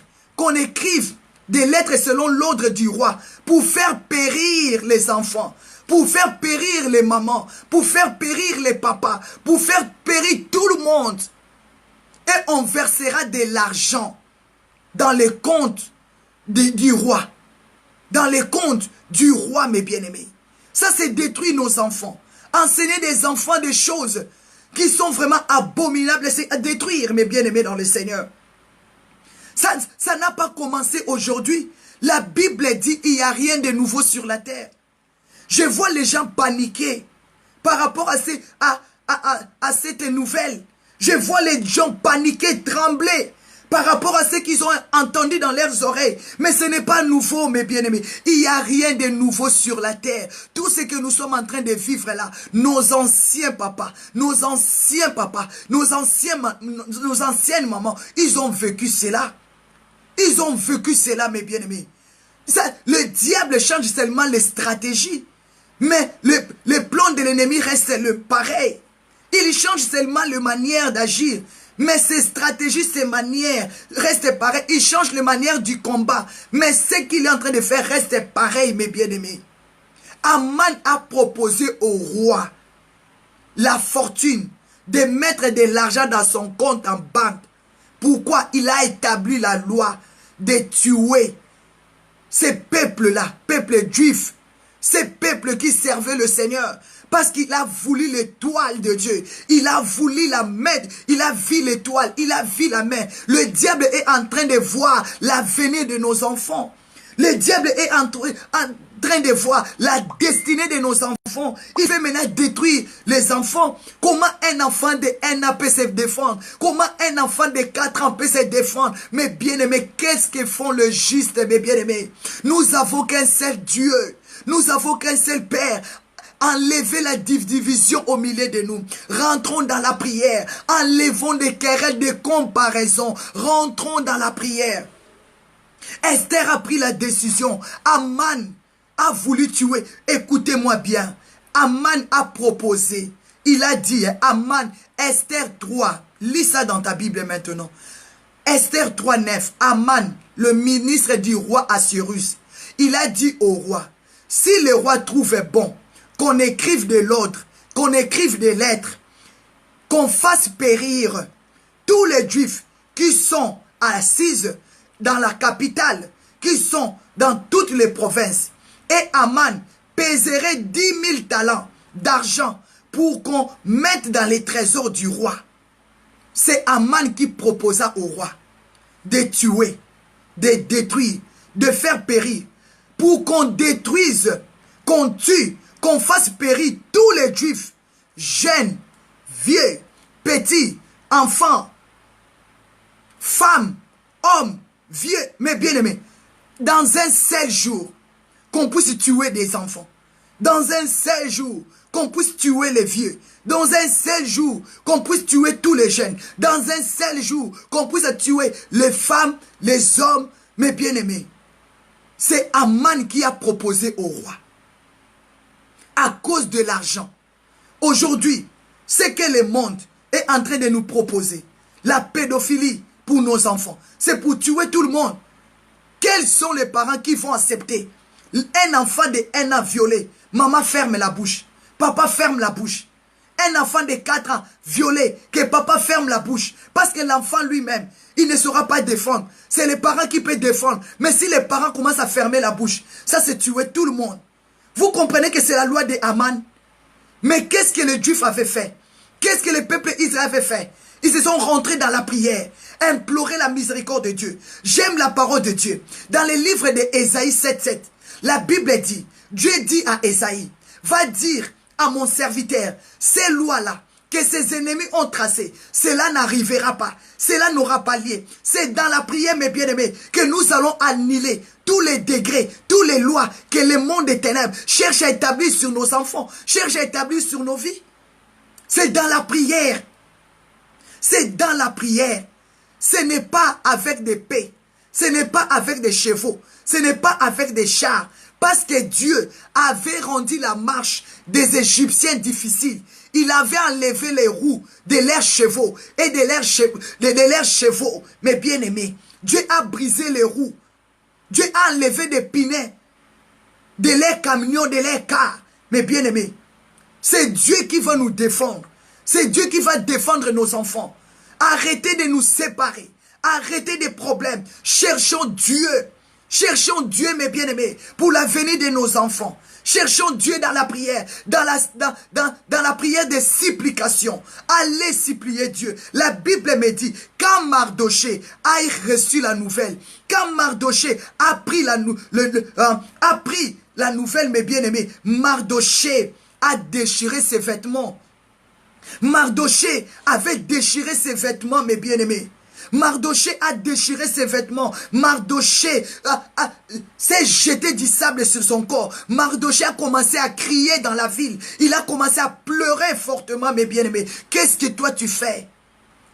selon l'ordre du roi, pour faire périr les enfants, pour faire périr les mamans, pour faire périr les papas, pour faire périr tout le monde, et on versera de l'argent dans les comptes du roi. Dans les comptes du roi, mes bien-aimés. Ça, c'est détruire nos enfants. Enseigner des enfants des choses qui sont vraiment abominables, c'est à détruire, mes bien-aimés dans le Seigneur. Ça n'a pas commencé aujourd'hui. La Bible dit qu'il n'y a rien de nouveau sur la terre. Je vois les gens paniquer par rapport à cette nouvelle. Je vois les gens paniquer, trembler par rapport à ce qu'ils ont entendu dans leurs oreilles. Mais ce n'est pas nouveau, mes bien-aimés. Il n'y a rien de nouveau sur la terre. Tout ce que nous sommes en train de vivre là, nos anciens papas, nos anciennes mamans, ils ont vécu cela. Ils ont vécu cela, mes bien-aimés. Le diable change seulement les stratégies. Mais le plan de l'ennemi reste le pareil. Il change seulement la manière d'agir. Mais ses stratégies, ses manières restent pareilles. Il change les manières du combat. Mais ce qu'il est en train de faire reste pareil, mes bien-aimés. Aman a proposé au roi la fortune de mettre de l'argent dans son compte en banque. Pourquoi? Il a établi la loi de tuer ces peuples-là, peuples juifs, ces peuples qui servaient le Seigneur. Parce qu'il a voulu l'étoile de Dieu. Il a voulu la mettre. Il a vu l'étoile. Il a vu la main. Le diable est en train de voir l'avenir de nos enfants. Le diable est en train de voir la destinée de nos enfants. Il veut maintenant détruire les enfants. Comment un enfant de 1 an peut se défendre? Comment un enfant de 4 ans peut se défendre? Mes bien-aimés, qu'est-ce que font le juste, mes bien-aimés? Nous avons qu'un seul Dieu. Nous avons qu'un seul Père. Enlevez la division au milieu de nous. Rentrons dans la prière. Enlevons des querelles, des comparaisons. Rentrons dans la prière. Esther a pris la décision. Aman a voulu tuer. Écoutez-moi bien. Aman a proposé. Il a dit, Aman, Esther 3. Lis ça dans ta Bible maintenant. Esther 3:9. Aman, le ministre du roi Assuérus. Il a dit au roi, si le roi trouvait bon qu'on écrive de l'ordre, qu'on écrive des lettres, qu'on fasse périr tous les Juifs qui sont assis dans la capitale, qui sont dans toutes les provinces. Et Aman pèserait 10 000 talents d'argent pour qu'on mette dans les trésors du roi. C'est Aman qui proposa au roi de tuer, de détruire, de faire périr, pour qu'on détruise, qu'on tue, qu'on fasse périr tous les Juifs, jeunes, vieux, petits, enfants, femmes, hommes, vieux, mais bien-aimés, dans un seul jour, qu'on puisse tuer des enfants, dans un seul jour, qu'on puisse tuer les vieux, dans un seul jour, qu'on puisse tuer tous les jeunes, dans un seul jour, qu'on puisse tuer les femmes, les hommes, mes bien-aimés. C'est Aman qui a proposé au roi. À cause de l'argent. Aujourd'hui, ce que le monde est en train de nous proposer, la pédophilie pour nos enfants, c'est pour tuer tout le monde. Quels sont les parents qui vont accepter un enfant de 1 an violé? Maman ferme la bouche, papa ferme la bouche. Un enfant de 4 ans violé, que papa ferme la bouche. Parce que l'enfant lui-même, il ne saura pas défendre. C'est les parents qui peuvent défendre. Mais si les parents commencent à fermer la bouche, ça c'est tuer tout le monde. Vous comprenez que c'est la loi de Aman. Mais qu'est-ce que les Juifs avaient fait? Qu'est-ce que le peuple Israël avait fait? Ils se sont rentrés dans la prière, implorer la miséricorde de Dieu. J'aime la parole de Dieu. Dans le livre d'Ésaïe 7:7, la Bible dit, Dieu dit à Ésaïe, va dire à mon serviteur, ces lois-là, que ses ennemis ont tracées, cela n'arrivera pas, cela n'aura pas lieu. C'est dans la prière, mes bien-aimés, que nous allons annuler tous les degrés, toutes les lois que le monde des ténèbres cherche à établir sur nos enfants, cherche à établir sur nos vies. C'est dans la prière. C'est dans la prière. Ce n'est pas avec des paix. Ce n'est pas avec des chevaux. Ce n'est pas avec des chars. Parce que Dieu avait rendu la marche des Égyptiens difficile. Il avait enlevé les roues de leurs chevaux et de leurs chevaux. Mais bien aimés, Dieu a brisé les roues. Dieu a enlevé des pinets de leurs camions, de leurs cars. Mais bien aimés, c'est Dieu qui va nous défendre. C'est Dieu qui va défendre nos enfants. Arrêtez de nous séparer. Arrêtez des problèmes. Cherchons Dieu. Cherchons Dieu, mes bien-aimés, pour l'avenir de nos enfants. Cherchons Dieu dans la prière, dans la prière de supplication. Allez supplier Dieu. La Bible me dit, quand Mardoché a reçu la nouvelle, quand Mardoché a pris la nouvelle, mes bien-aimés, Mardoché a déchiré ses vêtements. Mardoché avait déchiré ses vêtements, mes bien-aimés. Mardoché a déchiré ses vêtements. Mardoché s'est jeté du sable sur son corps. Mardoché a commencé à crier dans la ville. Il a commencé à pleurer fortement, mes bien-aimés. Qu'est-ce que toi tu fais?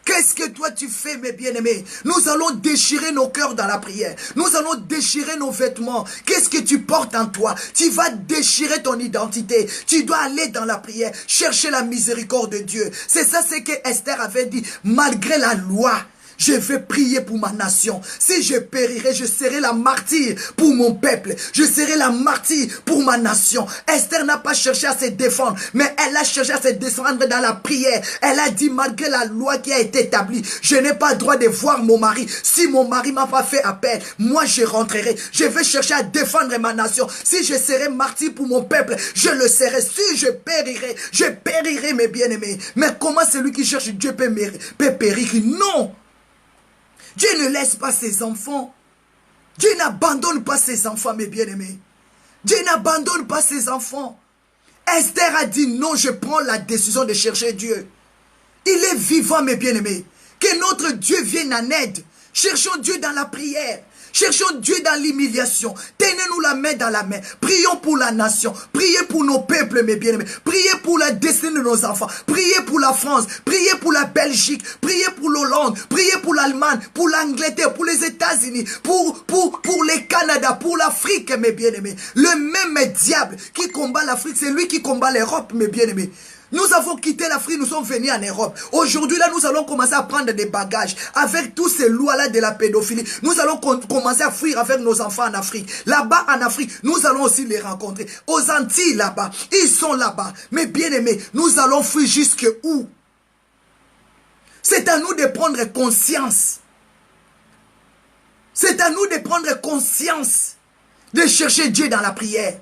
Qu'est-ce que toi tu fais, mes bien-aimés? Nous allons déchirer nos cœurs dans la prière. Nous allons déchirer nos vêtements. Qu'est-ce que tu portes en toi? Tu vas déchirer ton identité. Tu dois aller dans la prière, chercher la miséricorde de Dieu. C'est ça ce que Esther avait dit. Malgré la loi, je vais prier pour ma nation. Si je périrai, je serai la martyre pour mon peuple. Je serai la martyre pour ma nation. Esther n'a pas cherché à se défendre, mais elle a cherché à se défendre dans la prière. Elle a dit, malgré la loi qui a été établie, je n'ai pas le droit de voir mon mari. Si mon mari m'a pas fait appel, moi je rentrerai. Je vais chercher à défendre ma nation. Si je serai martyr pour mon peuple, je le serai. Si je périrai, mes bien-aimés. Mais comment celui qui cherche Dieu peut périr? Non! Dieu ne laisse pas ses enfants. Dieu n'abandonne pas ses enfants, mes bien-aimés. Dieu n'abandonne pas ses enfants. Esther a dit non, je prends la décision de chercher Dieu. Il est vivant, mes bien-aimés. Que notre Dieu vienne en aide. Cherchons Dieu dans la prière. Cherchons Dieu dans l'humiliation. Tenez-nous la main dans la main. Prions pour la nation. Priez pour nos peuples, mes bien-aimés. Priez pour la destinée de nos enfants. Priez pour la France. Priez pour la Belgique. Priez pour l'Hollande. Priez pour l'Allemagne. Pour l'Angleterre. Pour les États-Unis. Pour le Canada. Pour l'Afrique, mes bien-aimés. Le même diable qui combat l'Afrique, c'est lui qui combat l'Europe, mes bien-aimés. Nous avons quitté l'Afrique, nous sommes venus en Europe. Aujourd'hui, là, nous allons commencer à prendre des bagages. Avec tous ces lois-là de la pédophilie, nous allons commencer à fuir avec nos enfants en Afrique. Là-bas, en Afrique, nous allons aussi les rencontrer. Aux Antilles, là-bas, ils sont là-bas. Mais bien aimés, nous allons fuir jusque où? C'est à nous de prendre conscience. C'est à nous de prendre conscience. De chercher Dieu dans la prière.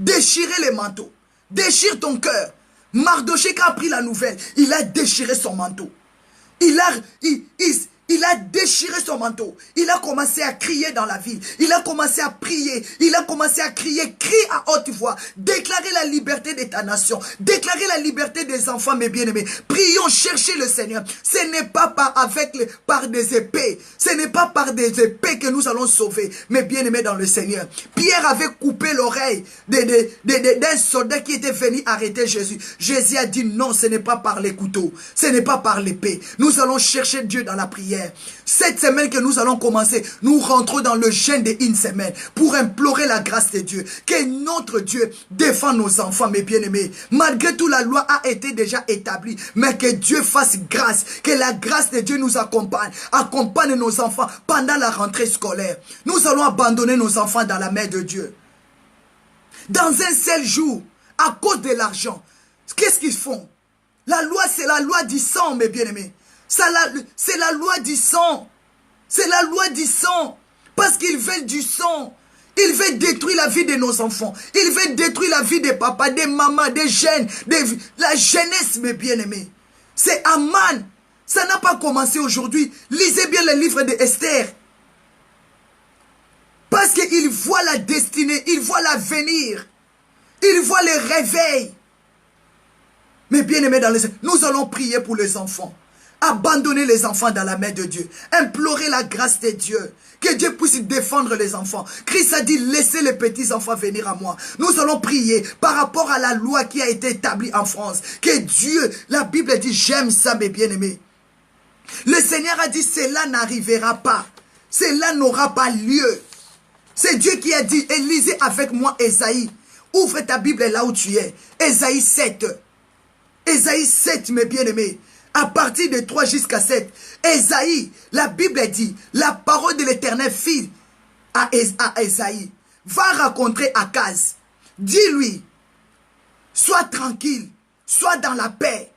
Déchirer les manteaux. Déchire ton cœur. Mardoché qui a pris la nouvelle, il a déchiré son manteau. Il a déchiré son manteau. Il a commencé à crier dans la ville. Il a commencé à prier. Il a commencé à crier. Crie à haute voix. Déclarer la liberté de ta nation. Déclarer la liberté des enfants, mes bien-aimés. Prions, cherchez le Seigneur. Ce n'est pas par des épées. Ce n'est pas par des épées que nous allons sauver, mes bien-aimés dans le Seigneur. Pierre avait coupé l'oreille d'un soldat qui était venu arrêter Jésus. Jésus a dit non, ce n'est pas par les couteaux. Ce n'est pas par l'épée. Nous allons chercher Dieu dans la prière. Cette semaine que nous allons commencer, nous rentrons dans le jeûne de une semaine pour implorer la grâce de Dieu. Que notre Dieu défende nos enfants, mes bien-aimés. Malgré tout, la loi a été déjà établie. Mais que Dieu fasse grâce. Que la grâce de Dieu nous accompagne. Accompagne nos enfants pendant la rentrée scolaire. Nous allons abandonner nos enfants dans la main de Dieu. Dans un seul jour, à cause de l'argent, qu'est-ce qu'ils font? La loi, c'est la loi du sang, mes bien-aimés. C'est la loi du sang. C'est la loi du sang. Parce qu'ils veulent du sang. Ils veulent détruire la vie de nos enfants. Ils veulent détruire la vie des papas, des mamans, des jeunes, la jeunesse, mes bien-aimés. C'est Aman. Ça n'a pas commencé aujourd'hui. Lisez bien le livre de Esther. Parce qu'ils voient la destinée, ils voient l'avenir. Il voit le réveil. Mais bien aimés dans les... Nous allons prier pour les enfants. Abandonner les enfants dans la main de Dieu. Implorer la grâce de Dieu. Que Dieu puisse défendre les enfants. Christ a dit, laissez les petits enfants venir à moi. Nous allons prier par rapport à la loi qui a été établie en France. Que Dieu, la Bible dit, j'aime ça mes bien-aimés. Le Seigneur a dit, cela n'arrivera pas. Cela n'aura pas lieu. C'est Dieu qui a dit, et lisez avec moi Ésaïe. Ouvre ta Bible là où tu es. Ésaïe 7. Ésaïe 7, mes bien-aimés. À partir de 3 jusqu'à 7. Ésaïe, la Bible dit, la parole de l'Éternel fit à Ésaïe. Va rencontrer Akaz. Dis-lui, sois tranquille, sois dans la paix.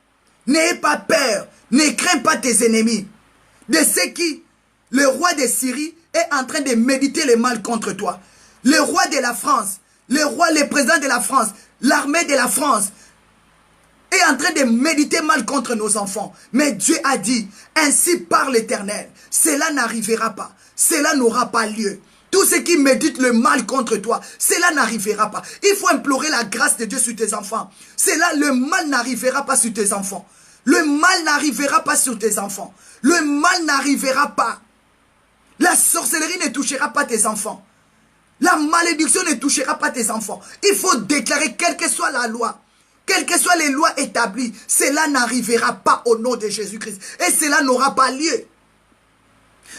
N'ayez pas peur, ne crains pas tes ennemis. De ceux qui, le roi de Syrie est en train de méditer le mal contre toi. Le roi de la France, le président de la France, l'armée de la France, est en train de méditer mal contre nos enfants. Mais Dieu a dit, ainsi parle l'Éternel, cela n'arrivera pas, cela n'aura pas lieu. Tout ce qui médite le mal contre toi, cela n'arrivera pas. Il faut implorer la grâce de Dieu sur tes enfants. Le mal n'arrivera pas sur tes enfants. Le mal n'arrivera pas sur tes enfants. Le mal n'arrivera pas. La sorcellerie ne touchera pas tes enfants. La malédiction ne touchera pas tes enfants. Il faut déclarer, quelle que soit la loi, quelles que soient les lois établies, cela n'arrivera pas au nom de Jésus-Christ. Et cela n'aura pas lieu.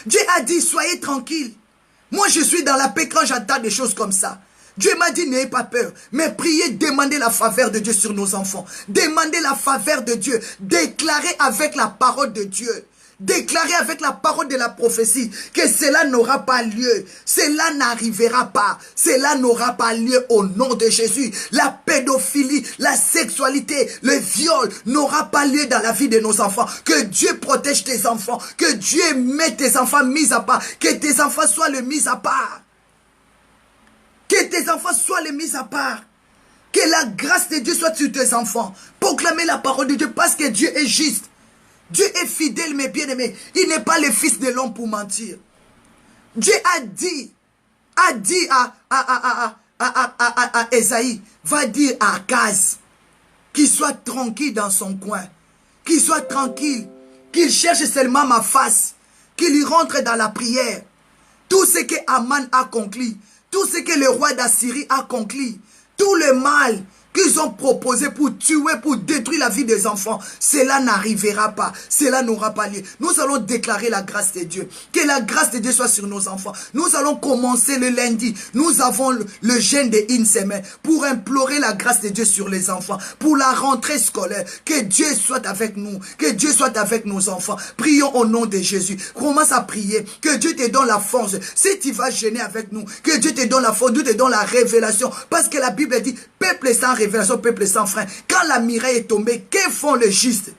Dieu a dit, soyez tranquilles. Moi, je suis dans la paix quand j'entends des choses comme ça. Dieu m'a dit, n'ayez pas peur. Mais priez, demandez la faveur de Dieu sur nos enfants. Demandez la faveur de Dieu. Déclarez avec la parole de Dieu. Déclarez avec la parole de la prophétie que cela n'aura pas lieu. Cela n'arrivera pas. Cela n'aura pas lieu au nom de Jésus. La pédophilie, la sexualité, le viol n'aura pas lieu dans la vie de nos enfants. Que Dieu protège tes enfants. Que Dieu mette tes enfants mis à part. Que tes enfants soient les mis à part. Que tes enfants soient les mis à part. Que la grâce de Dieu soit sur tes enfants. Proclamez la parole de Dieu parce que Dieu est juste. Dieu est fidèle, mes bien-aimés. Il n'est pas le fils de l'homme pour mentir. Dieu a dit à Ésaïe, va dire à Akaz, qu'il soit tranquille dans son coin, qu'il soit tranquille, qu'il cherche seulement ma face, qu'il y rentre dans la prière. Tout ce que Aman a conclu, tout ce que le roi d'Assyrie a conclu, tout le mal qu'ils ont proposé pour tuer, pour détruire la vie des enfants, cela n'arrivera pas, cela n'aura pas lieu. Nous allons déclarer la grâce de Dieu, que la grâce de Dieu soit sur nos enfants. Nous allons commencer le lundi, nous avons le jeûne de une semaine pour implorer la grâce de Dieu sur les enfants, pour la rentrée scolaire, que Dieu soit avec nous, que Dieu soit avec nos enfants. Prions au nom de Jésus, commence à prier, que Dieu te donne la force. Si tu vas jeûner avec nous, que Dieu te donne la force, Dieu te donne la révélation, parce que la Bible dit, peuple sans révélation, peuple sans frein. Quand la muraille est tombée, que font les justes?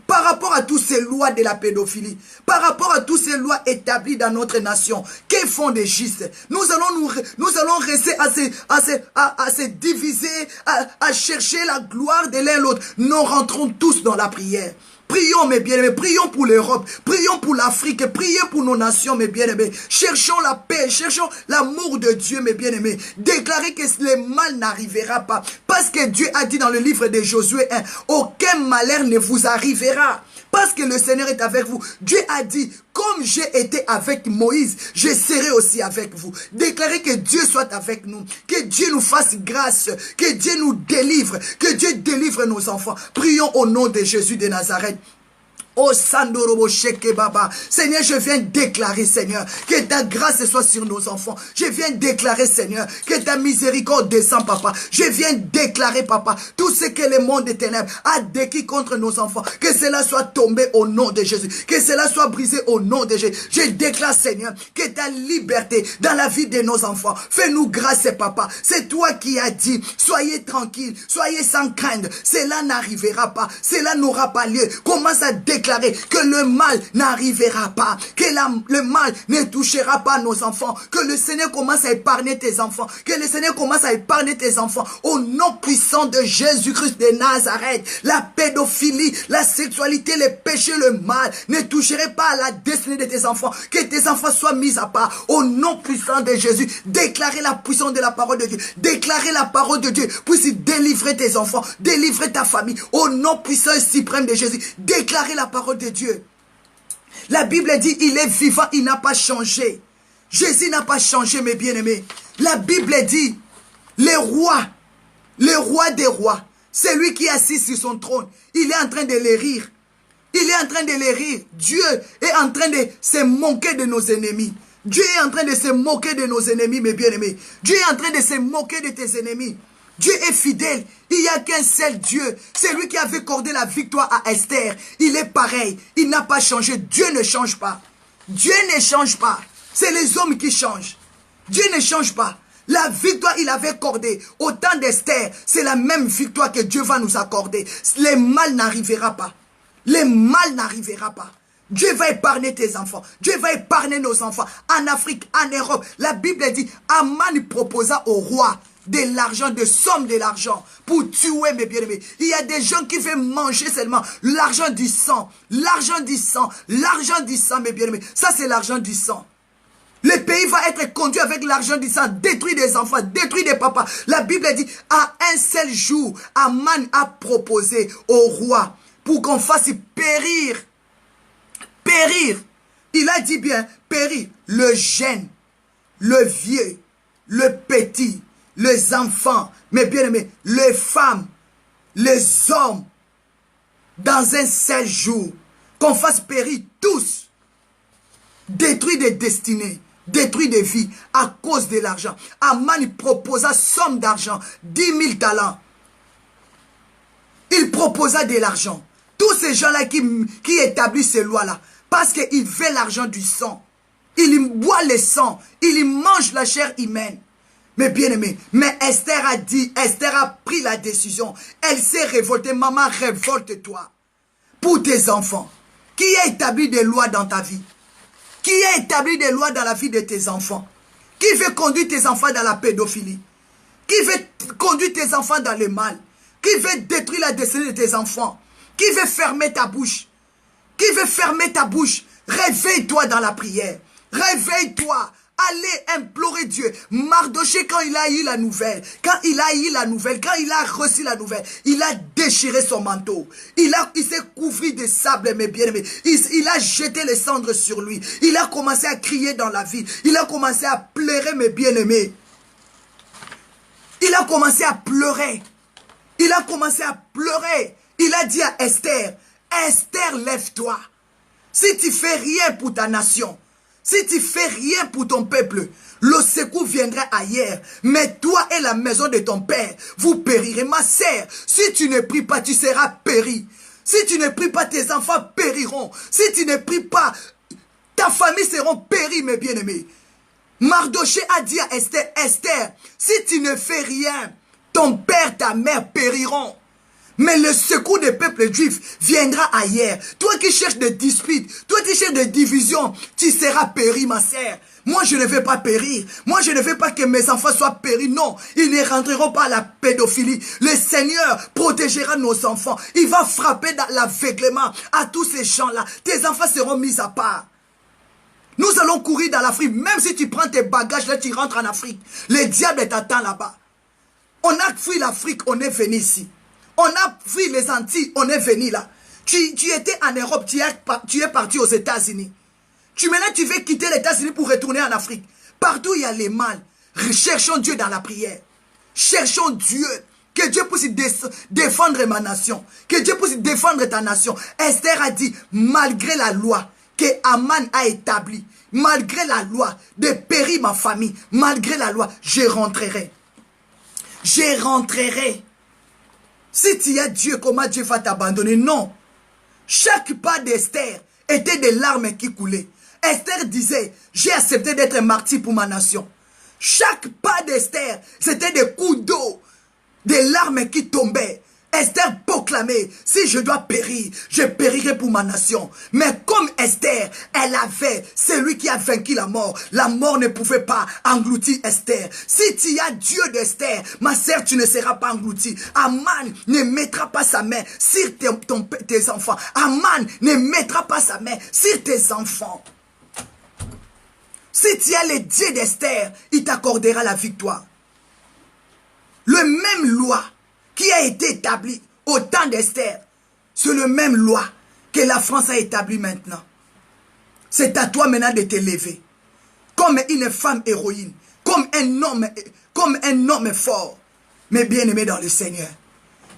Par rapport à toutes ces lois de la pédophilie, par rapport à toutes ces lois établies dans notre nation, que font les justes? Nous allons rester à se diviser, à chercher la gloire de l'un l'autre. Nous rentrons tous dans la prière. Prions, mes bien-aimés, prions pour l'Europe, prions pour l'Afrique, prions pour nos nations, mes bien-aimés. Cherchons la paix, cherchons l'amour de Dieu, mes bien-aimés. Déclarez que le mal n'arrivera pas. Parce que Dieu a dit dans le livre de Josué 1, aucun malheur ne vous arrivera. Parce que le Seigneur est avec vous. Dieu a dit, comme j'ai été avec Moïse, je serai aussi avec vous. Déclarez que Dieu soit avec nous. Que Dieu nous fasse grâce. Que Dieu nous délivre. Que Dieu délivre nos enfants. Prions au nom de Jésus de Nazareth. Oh Sandorobo Sheke Baba. Seigneur, je viens déclarer, Seigneur, que ta grâce soit sur nos enfants. Je viens déclarer, Seigneur, que ta miséricorde descend, Papa. Je viens déclarer, Papa, tout ce que le monde des ténèbres a décrit contre nos enfants. Que cela soit tombé au nom de Jésus. Que cela soit brisé au nom de Jésus. Je déclare, Seigneur, que ta liberté dans la vie de nos enfants. Fais-nous grâce, Papa. C'est toi qui as dit, soyez tranquilles, soyez sans crainte. Cela n'arrivera pas. Cela n'aura pas lieu. Commence à déclarer déclarer que le mal n'arrivera pas, que le mal ne touchera pas nos enfants, que le Seigneur commence à épargner tes enfants, que le Seigneur commence à épargner tes enfants, au nom puissant de Jésus-Christ de Nazareth. La pédophilie, la sexualité, les péchés, le mal ne toucheraient pas à la destinée de tes enfants, que tes enfants soient mis à part, au nom puissant de Jésus. Déclarez la puissance de la parole de Dieu, déclarez la parole de Dieu, puisse délivrer tes enfants, délivrer ta famille, au nom puissant et suprême de Jésus. Déclarez la parole de Dieu. La Bible dit, il est vivant, il n'a pas changé. Jésus n'a pas changé, mes bien-aimés. La Bible dit, le roi des rois, c'est lui qui est assis sur son trône, il est en train de les rire. Il est en train de les rire. Dieu est en train de se moquer de nos ennemis. Dieu est en train de se moquer de nos ennemis, mes bien-aimés. Dieu est en train de se moquer de tes ennemis. Dieu est fidèle. Il n'y a qu'un seul Dieu. C'est lui qui avait accordé la victoire à Esther. Il est pareil. Il n'a pas changé. Dieu ne change pas. Dieu ne change pas. C'est les hommes qui changent. Dieu ne change pas. La victoire il avait accordée au temps d'Esther, c'est la même victoire que Dieu va nous accorder. Le mal n'arrivera pas. Le mal n'arrivera pas. Dieu va épargner tes enfants. Dieu va épargner nos enfants. En Afrique, en Europe, la Bible dit, Aman proposa au roi de l'argent, de somme de l'argent pour tuer mes bien-aimés. Il y a des gens qui veulent manger seulement l'argent du sang. L'argent du sang. L'argent du sang, mes bien-aimés. Ça, c'est l'argent du sang. Le pays va être conduit avec l'argent du sang, détruit des enfants, détruit des papas. La Bible dit, à un seul jour, Aman a proposé au roi pour qu'on fasse périr. Périr. Il a dit bien, périr. Le jeune, le vieux, le petit, les enfants, mes bien-aimés, les femmes, les hommes, dans un seul jour, qu'on fasse périr tous, détruire des destinées, détruire des vies à cause de l'argent. Aman proposa somme d'argent, 10 000 talents. Il proposa de l'argent. Tous ces gens-là qui établissent ces lois-là, parce qu'ils veulent l'argent du sang. Ils boivent le sang, ils mangent la chair humaine. Mais bien aimé, mais Esther a dit, Esther a pris la décision. Elle s'est révoltée. Maman, révolte-toi. Pour tes enfants. Qui a établi des lois dans ta vie? Qui a établi des lois dans la vie de tes enfants? Qui veut conduire tes enfants dans la pédophilie? Qui veut conduire tes enfants dans le mal? Qui veut détruire la destinée de tes enfants? Qui veut fermer ta bouche? Qui veut fermer ta bouche? Réveille-toi dans la prière. Réveille-toi. Allez implorer Dieu. Mardoché, quand il a eu la nouvelle, quand il a reçu la nouvelle, il a déchiré son manteau. Il s'est couvert de sable, mes bien-aimés. Il a jeté les cendres sur lui. Il a commencé à crier dans la ville. Il a commencé à pleurer, mes bien-aimés. Il a commencé à pleurer. Il a commencé à pleurer. Il a dit à Esther, Esther, lève-toi. Si tu fais rien pour ta nation, si tu fais rien pour ton peuple, le secours viendra ailleurs. Mais toi et la maison de ton père, vous périrez. Ma sœur, si tu ne pries pas, tu seras péri. Si tu ne pries pas, tes enfants périront. Si tu ne pries pas, ta famille sera périe, mes bien-aimés. Mardoché a dit à Esther, Esther, si tu ne fais rien, ton père, ta mère périront. Mais le secours des peuples juifs viendra ailleurs. Toi qui cherches des disputes, toi qui cherches des divisions, tu seras péri, ma sœur. Moi, je ne vais pas périr. Moi, je ne veux pas que mes enfants soient péris. Non, ils ne rentreront pas à la pédophilie. Le Seigneur protégera nos enfants. Il va frapper dans l'aveuglement à tous ces gens-là. Tes enfants seront mis à part. Nous allons courir dans l'Afrique. Même si tu prends tes bagages, là, tu rentres en Afrique. Le diable t'attend là-bas. On a fui l'Afrique, on est venu ici. On a fui les Antilles, on est venu là. Tu étais en Europe, tu es parti aux États-Unis. Maintenant, tu veux quitter les États-Unis pour retourner en Afrique. Partout, il y a les mal. Cherchons Dieu dans la prière. Cherchons Dieu. Que Dieu puisse défendre ma nation. Que Dieu puisse défendre ta nation. Esther a dit, malgré la loi que Aman a établie, malgré la loi de périr ma famille, malgré la loi, je rentrerai. Je rentrerai. Si tu as Dieu, comment Dieu va t'abandonner? Non. Chaque pas d'Esther était des larmes qui coulaient. Esther disait, j'ai accepté d'être martyr pour ma nation. Chaque pas d'Esther, c'était des coups d'eau, des larmes qui tombaient. Esther proclamait, si je dois périr, je périrai pour ma nation. Mais comme Esther, elle avait celui qui a vaincu la mort ne pouvait pas engloutir Esther. Si tu as Dieu d'Esther, ma sœur, tu ne seras pas englouti. Aman ne mettra pas sa main sur tes enfants. Aman ne mettra pas sa main sur tes enfants. Si tu as le Dieu d'Esther, il t'accordera la victoire. Le même loi qui a été établi au temps d'Esther, c'est le même loi que la France a établi maintenant. C'est à toi maintenant de te lever. Comme une femme héroïne, comme un homme fort. Mes bien-aimés dans le Seigneur,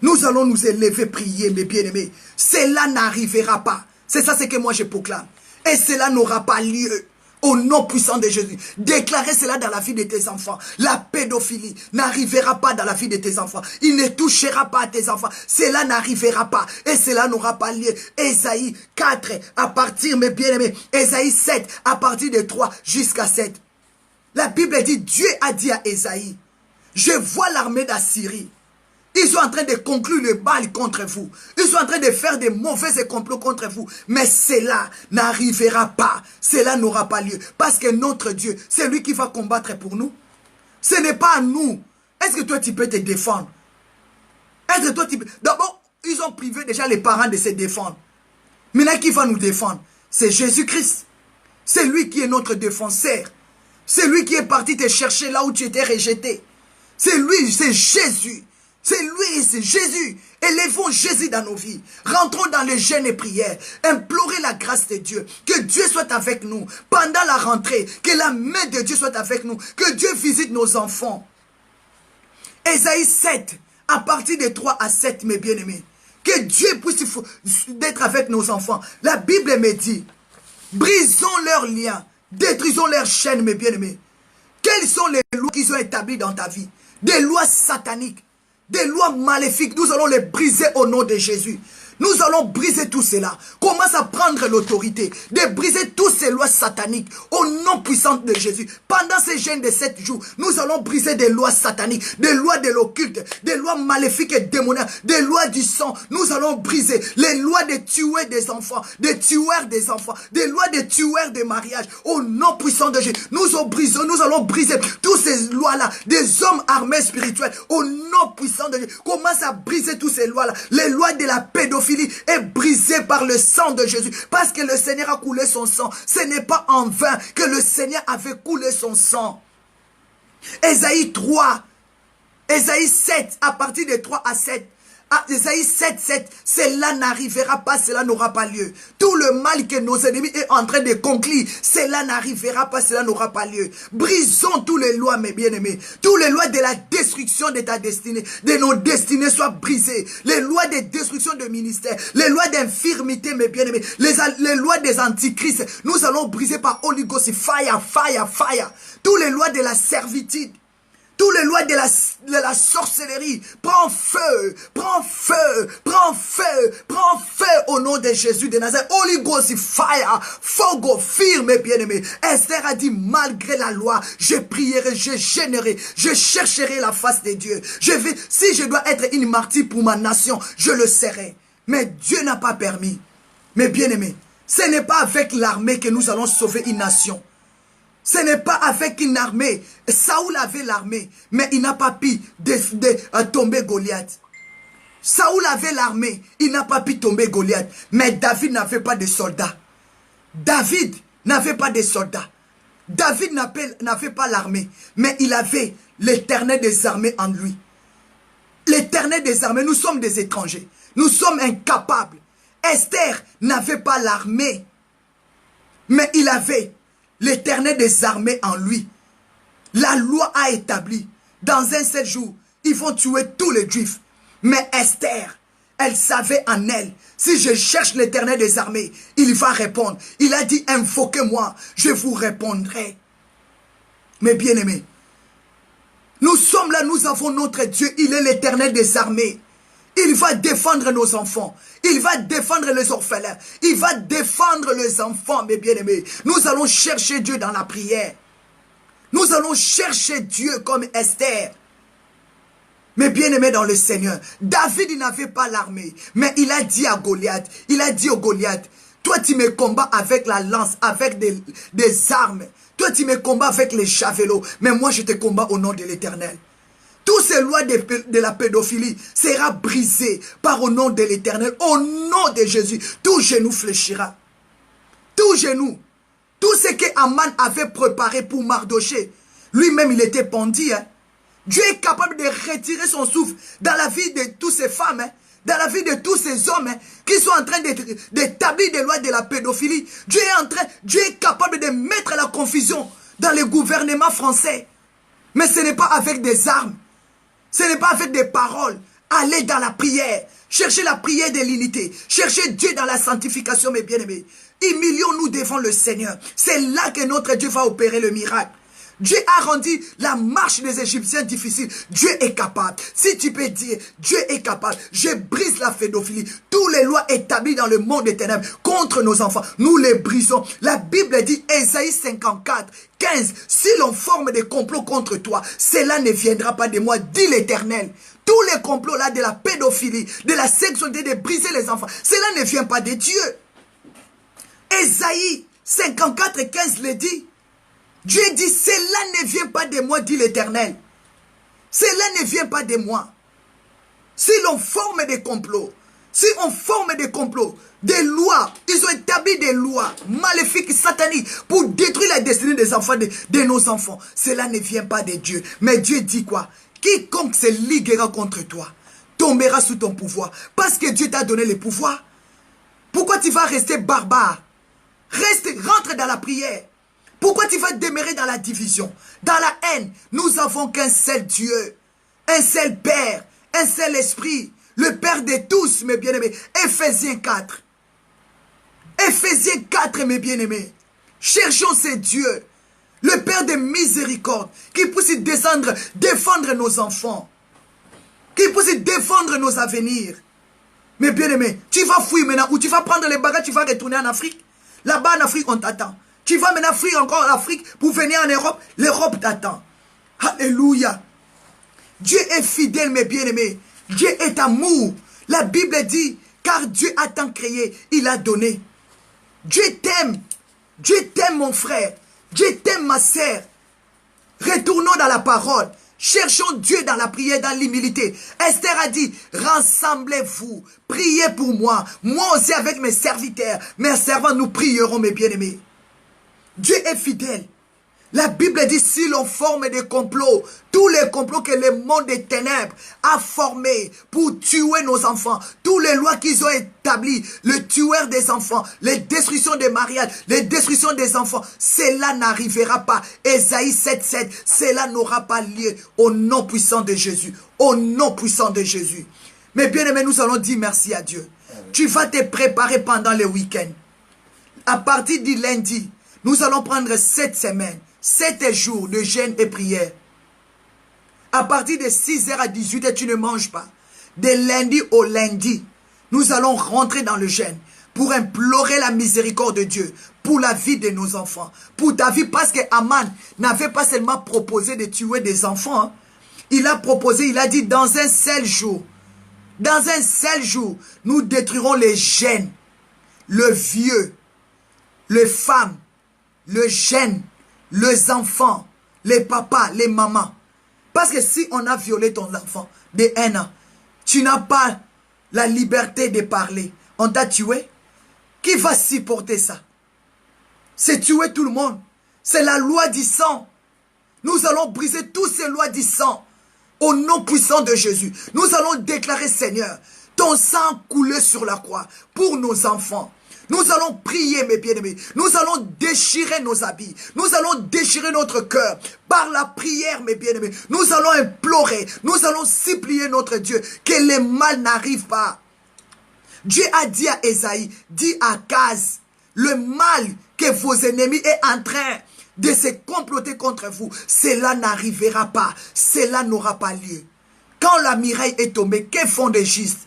nous allons nous élever, prier, mes bien-aimés. Cela n'arrivera pas. C'est ça ce que moi je proclame. Et cela n'aura pas lieu. Au nom puissant de Jésus, déclarez cela dans la vie de tes enfants. La pédophilie n'arrivera pas dans la vie de tes enfants. Il ne touchera pas à tes enfants. Cela n'arrivera pas et cela n'aura pas lieu. Ésaïe 4 à partir, mes bien-aimés, Ésaïe 7 à partir de 3 jusqu'à 7. La Bible dit, Dieu a dit à Ésaïe, je vois l'armée d'Assyrie. Ils sont en train de conclure le bal contre vous. Ils sont en train de faire des mauvais complots contre vous. Mais cela n'arrivera pas. Cela n'aura pas lieu. Parce que notre Dieu, c'est lui qui va combattre pour nous. Ce n'est pas à nous. Est-ce que toi, tu peux te défendre? Est-ce que toi, tu peux... D'abord, ils ont privé déjà les parents de se défendre. Maintenant, qui va nous défendre? C'est Jésus-Christ. C'est lui qui est notre défenseur. C'est lui qui est parti te chercher là où tu étais rejeté. C'est lui, c'est Jésus. C'est lui, c'est Jésus. Élevons Jésus dans nos vies. Rentrons dans les jeûnes et prières. Implorez la grâce de Dieu. Que Dieu soit avec nous. Pendant la rentrée, que la main de Dieu soit avec nous. Que Dieu visite nos enfants. Ésaïe 7, à partir de 3 à 7, mes bien-aimés. Que Dieu puisse d'être avec nos enfants. La Bible me dit, brisons leurs liens. Détruisons leurs chaînes, mes bien-aimés. Quelles sont les lois qu'ils ont établies dans ta vie? Des lois sataniques. Des lois maléfiques, nous allons les briser au nom de Jésus. Nous allons briser tout cela. Commence à prendre l'autorité de briser toutes ces lois sataniques au nom puissant de Jésus. Pendant ces jeûnes de 7 jours, nous allons briser des lois sataniques, des lois de l'occulte, des lois maléfiques et démoniaques, des lois du sang. Nous allons briser les lois de tuer des enfants, des tueurs des enfants, des lois de tueurs des mariages au nom puissant de Jésus. Nous allons briser toutes ces lois-là, des hommes armés spirituels au nom puissant de Jésus. Commence à briser toutes ces lois-là, les lois de la pédophilie est brisée par le sang de Jésus. Parce que le Seigneur a coulé son sang. Ce n'est pas en vain que le Seigneur avait coulé son sang. Ésaïe 3, Ésaïe 7, à partir de 3 à 7. Ésaïe 7, 7, cela n'arrivera pas, cela n'aura pas lieu. Tout le mal que nos ennemis sont en train de conclure, cela n'arrivera pas, cela n'aura pas lieu. Brisons toutes les lois, mes bien-aimés. Toutes les lois de la destruction de ta destinée, de nos destinées soient brisées. Les lois de destruction de ministère, les lois d'infirmité, mes bien-aimés, les lois des antichrists, nous allons briser par Holy Ghost, fire, fire, fire. Toutes les lois de la servitude. Toutes les lois de la sorcellerie, prends feu, prends feu, prends feu, prends feu au nom de Jésus de Nazareth. Holy Ghost, fire, fogo, fire, mes bien-aimés. Esther a dit, malgré la loi, je prierai, je gênerai, je chercherai la face de Dieu. Si je dois être une martyre pour ma nation, je le serai. Mais Dieu n'a pas permis. Mes bien-aimés, ce n'est pas avec l'armée que nous allons sauver une nation. Ce n'est pas avec une armée. Saoul avait l'armée, mais il n'a pas pu tomber Goliath. Saoul avait l'armée, il n'a pas pu tomber Goliath. Mais David n'avait pas de soldats. David n'avait pas de soldats. David n'avait pas l'armée, mais il avait l'Éternel des armées en lui. L'Éternel des armées, nous sommes des étrangers. Nous sommes incapables. Esther n'avait pas l'armée, mais il avait l'Éternel des armées en lui. La loi a établi, dans un seul jour, ils vont tuer tous les Juifs. Mais Esther, elle savait en elle, si je cherche l'Éternel des armées, il va répondre. Il a dit, invoquez-moi, je vous répondrai. Mes bien-aimés, nous sommes là, nous avons notre Dieu, il est l'Éternel des armées. Il va défendre nos enfants. Il va défendre les orphelins. Il va défendre les enfants, mes bien-aimés. Nous allons chercher Dieu dans la prière. Nous allons chercher Dieu comme Esther. Mes bien-aimés dans le Seigneur, David il n'avait pas l'armée, mais il a dit à Goliath, il a dit au Goliath, toi tu me combats avec la lance, avec des armes. Toi tu me combats avec les javelots, mais moi je te combats au nom de l'Éternel. Toutes ces lois de la pédophilie sera brisées par au nom de l'Éternel. Au nom de Jésus, tout genou fléchira. Tout genou. Tout ce que Aman avait préparé pour Mardoché, lui-même il était pendu. Hein. Dieu est capable de retirer son souffle dans la vie de toutes ces femmes, hein, dans la vie de tous ces hommes hein, qui sont en train d'établir des lois de la pédophilie. Dieu est capable de mettre la confusion dans le gouvernement français. Mais ce n'est pas avec des armes. Ce n'est pas avec des paroles. Allez dans la prière. Cherchez la prière de l'unité. Cherchez Dieu dans la sanctification, mes bien-aimés. Humilions-nous devant le Seigneur. C'est là que notre Dieu va opérer le miracle. Dieu a rendu la marche des Égyptiens difficile. Dieu est capable. Si tu peux dire, Dieu est capable. Je brise la pédophilie. Toutes les lois établies dans le monde des ténèbres contre nos enfants, nous les brisons. La Bible dit, Ésaïe 54, 15, si l'on forme des complots contre toi, cela ne viendra pas de moi, dit l'Éternel. Tous les complots là de la pédophilie, de la sexualité, de briser les enfants, cela ne vient pas de Dieu. Ésaïe 54, 15 le dit. Dieu dit, cela ne vient pas de moi, dit l'Éternel. Cela ne vient pas de moi. Si l'on forme des complots, si on forme des complots, des lois, ils ont établi des lois maléfiques, sataniques, pour détruire la destinée des enfants, de nos enfants. Cela ne vient pas de Dieu. Mais Dieu dit quoi? Quiconque se liguera contre toi, tombera sous ton pouvoir. Parce que Dieu t'a donné le pouvoir. Pourquoi tu vas rester barbare? Rentre dans la prière. Pourquoi tu vas demeurer dans la division, dans la haine? Nous n'avons qu'un seul Dieu, un seul Père, un seul Esprit, le Père de tous, mes bien-aimés. Éphésiens 4. Éphésiens 4, mes bien-aimés. Cherchons ce Dieu, le Père de miséricorde, qui puisse descendre, défendre nos enfants, qui puisse défendre nos avenirs. Mes bien-aimés, tu vas fuir maintenant, ou tu vas prendre les bagages, tu vas retourner en Afrique. Là-bas en Afrique, on t'attend. Tu vas maintenant fuir encore en Afrique pour venir en Europe. L'Europe t'attend. Alléluia. Dieu est fidèle, mes bien-aimés. Dieu est amour. La Bible dit, car Dieu a tant créé, il a donné. Dieu t'aime. Dieu t'aime, mon frère. Dieu t'aime, ma sœur. Retournons dans la parole. Cherchons Dieu dans la prière, dans l'humilité. Esther a dit, rassemblez-vous, priez pour moi. Moi aussi avec mes serviteurs, mes servants, nous prierons, mes bien-aimés. Dieu est fidèle. La Bible dit, si l'on forme des complots, tous les complots que le monde des ténèbres a formés pour tuer nos enfants, toutes les lois qu'ils ont établies, le tueur des enfants, les destructions des mariages, les destructions des enfants, cela n'arrivera pas. Ésaïe 7,7, cela n'aura pas lieu au nom puissant de Jésus. Au nom puissant de Jésus. Mais bien aimés, nous allons dire merci à Dieu. Tu vas te préparer pendant le week-end. À partir du lundi, nous allons prendre 7 semaines, 7 jours de jeûne et prière. À partir de 6h à 18h, tu ne manges pas. De lundi au lundi, nous allons rentrer dans le jeûne pour implorer la miséricorde de Dieu pour la vie de nos enfants. Pour ta vie, parce que Aman n'avait pas seulement proposé de tuer des enfants. Hein. Il a proposé, il a dit, dans un seul jour, nous détruirons les jeunes, le vieux, les femmes, le jeune, les enfants, les papas, les mamans. Parce que si on a violé ton enfant de 1 an, tu n'as pas la liberté de parler. On t'a tué. Qui va supporter ça? C'est tuer tout le monde. C'est la loi du sang. Nous allons briser toutes ces lois du sang. Au nom puissant de Jésus. Nous allons déclarer, Seigneur, ton sang coulé sur la croix pour nos enfants. Nous allons prier, mes bien-aimés. Nous allons déchirer nos habits. Nous allons déchirer notre cœur. Par la prière, mes bien-aimés. Nous allons implorer. Nous allons supplier notre Dieu que le mal n'arrive pas. Dieu a dit à Ésaïe, dit à Akaz, le mal que vos ennemis est en train de se comploter contre vous, cela n'arrivera pas. Cela n'aura pas lieu. Quand la muraille est tombée, que font les justes?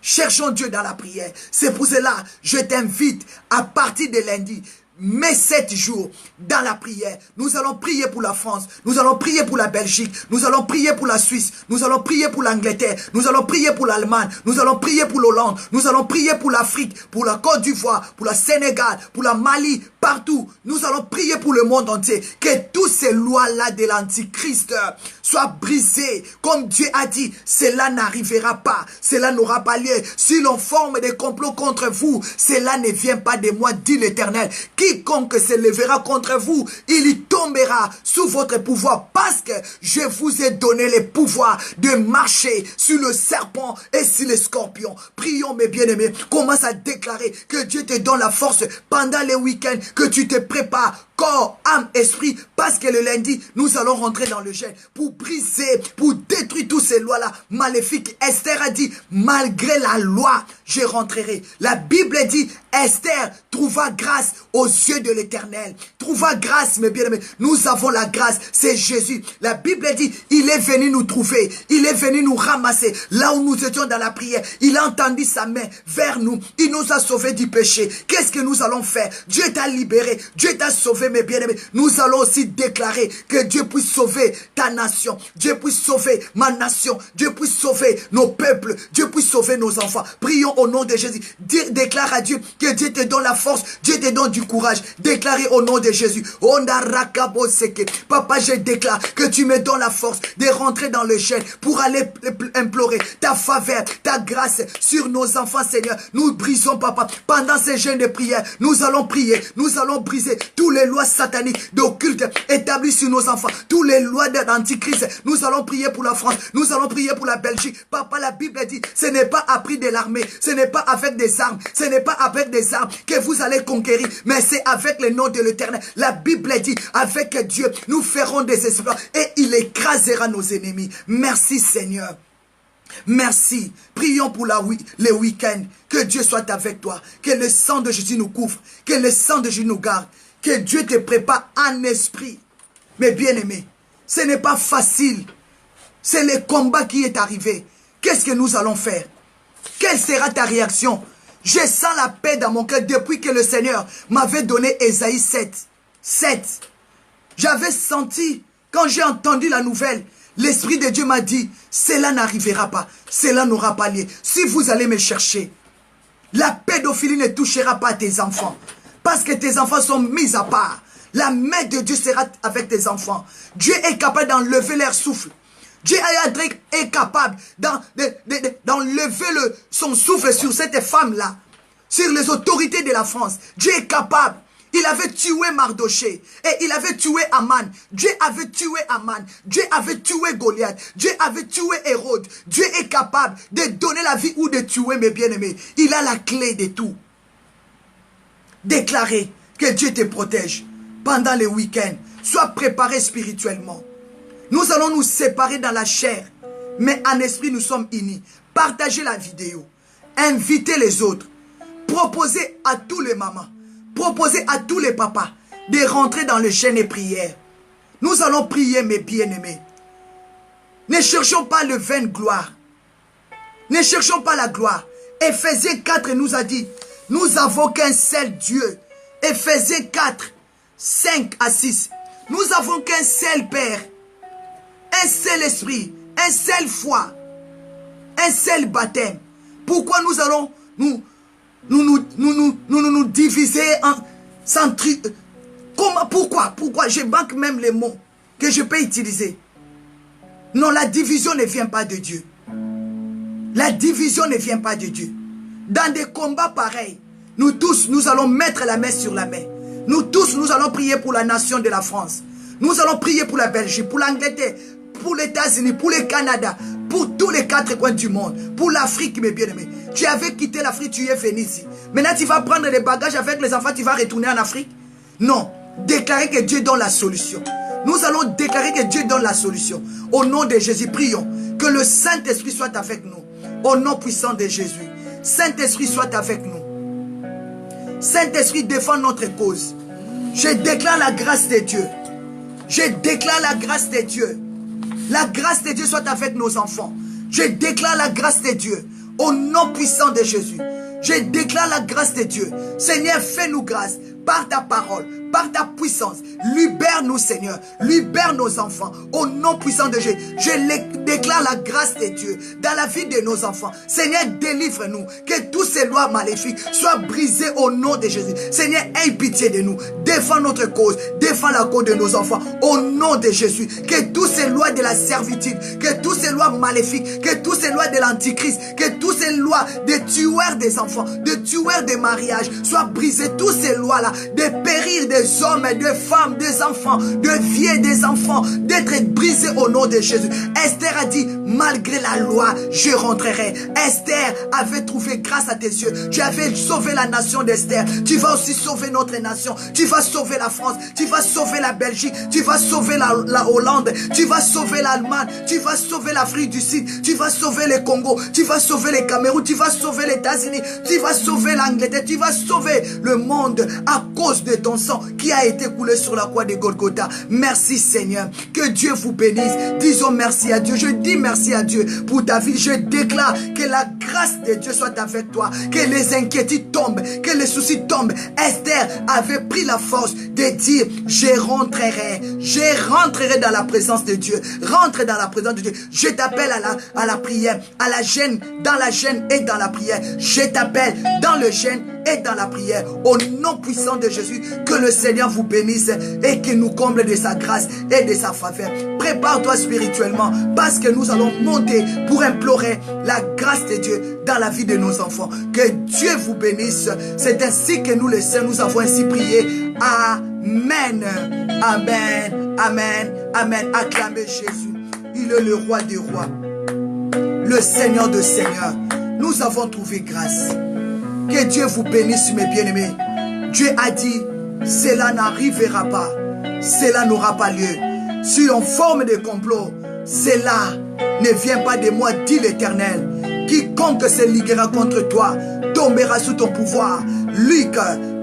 Cherchons Dieu dans la prière. C'est pour cela, je t'invite à partir de lundi, mets 7 jours dans la prière. Nous allons prier pour la France, nous allons prier pour la Belgique, nous allons prier pour la Suisse, nous allons prier pour l'Angleterre, nous allons prier pour l'Allemagne, nous allons prier pour l'Hollande, nous allons prier pour l'Afrique, pour la Côte d'Ivoire, pour la Sénégal, pour la Mali, partout. Nous allons prier pour le monde entier. Que toutes ces lois-là de l'Antichrist soient brisées. Comme Dieu a dit, cela n'arrivera pas, cela n'aura pas lieu. Si l'on forme des complots contre vous, cela ne vient pas de moi, dit l'Éternel. Quiconque se lèvera contre vous, il y tombera sous votre pouvoir, parce que je vous ai donné le pouvoir de marcher sur le serpent et sur les scorpions. Prions, mes bien-aimés. Commence à déclarer que Dieu te donne la force pendant les week-ends, que tu te prépares corps, âme, esprit, parce que le lundi, nous allons rentrer dans le jeûne pour briser, pour détruire toutes ces lois-là maléfiques. Esther a dit, malgré la loi, je rentrerai. La Bible dit, Esther trouva grâce aux yeux de l'Éternel. Trouva grâce, mes bien-aimés. Nous avons la grâce, c'est Jésus. La Bible dit, il est venu nous trouver, il est venu nous ramasser. Là où nous étions dans la prière, il a entendu sa main vers nous. Il nous a sauvés du péché. Qu'est-ce que nous allons faire? Dieu t'a libéré, Dieu t'a sauvé, mes bien-aimés. Nous allons aussi déclarer que Dieu puisse sauver ta nation, Dieu puisse sauver ma nation, Dieu puisse sauver nos peuples, Dieu puisse sauver nos enfants. Prions au nom de Jésus. Déclare à Dieu que Dieu te donne la force, Dieu te donne du courage. Déclarez au nom de Jésus. Papa, je déclare que tu me donnes la force de rentrer dans le jeûne pour aller implorer ta faveur, ta grâce sur nos enfants, Seigneur. Nous brisons, Papa, pendant ces jeûnes de prière, nous allons prier, nous allons briser toutes les lois sataniques d'occulte établies sur nos enfants, toutes les lois de l'Antichrist. Nous allons prier pour la France, nous allons prier pour la Belgique. Papa, la Bible dit, ce n'est pas appris de l'armée, ce n'est pas avec des armes, ce n'est pas avec des armes que vous allez conquérir, mais c'est avec le nom de l'Éternel. La Bible dit, avec Dieu, nous ferons des exploits et il écrasera nos ennemis. Merci Seigneur. Merci. Prions pour les week-ends. Que Dieu soit avec toi. Que le sang de Jésus nous couvre. Que le sang de Jésus nous garde. Que Dieu te prépare en esprit. Mes bien-aimés, ce n'est pas facile. C'est le combat qui est arrivé. Qu'est-ce que nous allons faire? Quelle sera ta réaction? Je sens la paix dans mon cœur depuis que le Seigneur m'avait donné Ésaïe 7. J'avais senti, quand j'ai entendu la nouvelle, l'Esprit de Dieu m'a dit, cela n'arrivera pas, cela n'aura pas lieu. Si vous allez me chercher, la pédophilie ne touchera pas tes enfants, parce que tes enfants sont mis à part. La main de Dieu sera avec tes enfants. Dieu est capable d'enlever leur souffle. Dieu est capable d'enlever son souffle sur cette femme-là, sur les autorités de la France. Dieu est capable. Il avait tué Mardoché et il avait tué Aman. Dieu avait tué Aman. Dieu avait tué Goliath. Dieu avait tué Hérode. Dieu est capable de donner la vie ou de tuer, mes bien-aimés. Il a la clé de tout. Déclarez que Dieu te protège pendant les week-ends. Sois préparé spirituellement. Nous allons nous séparer dans la chair, mais en esprit nous sommes unis. Partagez la vidéo. Invitez les autres. Proposez à tous les mamans. Proposez à tous les papas de rentrer dans le jeûne et prière. Nous allons prier, mes bien-aimés. Ne cherchons pas le vain gloire. Ne cherchons pas la gloire. Éphésiens 4 nous a dit, nous avons qu'un seul Dieu. Éphésiens 4, 5 à 6. Nous avons qu'un seul Père, un seul esprit, un seul foi, un seul baptême. Pourquoi nous allons nous diviser en comment? Pourquoi? Je manque même les mots que je peux utiliser. Non, la division ne vient pas de Dieu. La division ne vient pas de Dieu. Dans des combats pareils, nous tous, nous allons mettre la main sur la main. Nous tous, nous allons prier pour la nation de la France. Nous allons prier pour la Belgique, pour l'Angleterre, pour les États-Unis, pour le Canada, pour tous les 4 coins du monde, pour l'Afrique, mes bien-aimés. Tu avais quitté l'Afrique, tu es venu ici. Maintenant, tu vas prendre les bagages avec les enfants, tu vas retourner en Afrique. Non, déclarez que Dieu donne la solution. Nous allons déclarer que Dieu donne la solution. Au nom de Jésus, prions que le Saint-Esprit soit avec nous. Au nom puissant de Jésus. Saint-Esprit soit avec nous. Saint-Esprit défend notre cause. Je déclare la grâce de Dieu. Je déclare la grâce de Dieu. La grâce de Dieu soit avec nos enfants. Je déclare la grâce de Dieu. Au nom puissant de Jésus. Je déclare la grâce de Dieu. Seigneur, fais-nous grâce. par ta parole, par ta puissance. Libère-nous, Seigneur. Libère nos enfants. Au nom puissant de Jésus, je déclare la grâce de Dieu dans la vie de nos enfants. Seigneur, délivre-nous. Que toutes ces lois maléfiques soient brisées au nom de Jésus. Seigneur, aie pitié de nous. Défends notre cause. Défends la cause de nos enfants. Au nom de Jésus. Que toutes ces lois de la servitude, que toutes ces lois maléfiques, que toutes ces lois de l'antichrist, que toutes ces lois de tueurs des enfants, de tueurs des mariages soient brisées. Toutes ces lois-là, de périr des hommes, des femmes, des enfants, de vieux, des enfants, d'être brisées au nom de Jésus. Esther a dit, malgré la loi, je rentrerai. Esther avait trouvé grâce à tes yeux. Tu avais sauvé la nation d'Esther. Tu vas aussi sauver notre nation. Tu vas sauver la France. Tu vas sauver la Belgique. Tu vas sauver la Hollande. Tu vas sauver l'Allemagne. Tu vas sauver l'Afrique du Sud. Tu vas sauver le Congo. Tu vas sauver le Cameroun. Tu vas sauver les États-Unis. Tu vas sauver l'Angleterre. Tu vas sauver le monde à cause de ton sang qui a été coulé sur la croix de Golgotha. Merci Seigneur. Que Dieu vous bénisse. Disons merci à Dieu. Je dis merci à Dieu pour ta vie. Je déclare que la grâce de Dieu soit avec toi. Que les inquiétudes tombent. Que les soucis tombent. Esther avait pris la force de dire, je rentrerai dans la présence de Dieu. Rentre dans la présence de Dieu. Je t'appelle à la prière, à la gêne, dans la gêne et dans la prière. Je t'appelle dans le gêne et dans la prière. Au nom puissant de Jésus, que le Seigneur vous bénisse et qu'il nous comble de sa grâce et de sa faveur. Prépare-toi spirituellement parce que nous allons monter pour implorer la grâce de Dieu dans la vie de nos enfants. Que Dieu vous bénisse. C'est ainsi que nous les saints, nous avons ainsi prié. Amen. Amen. Amen. Amen. Acclamez Jésus. Il est le roi des rois. Le Seigneur de seigneurs. Nous avons trouvé grâce. Que Dieu vous bénisse, mes bien-aimés. Dieu a dit, cela n'arrivera pas. Cela n'aura pas lieu. Si on forme des complots, cela ne vient pas de moi, dit l'Éternel. Quiconque se liguera contre toi tombera sous ton pouvoir. Luc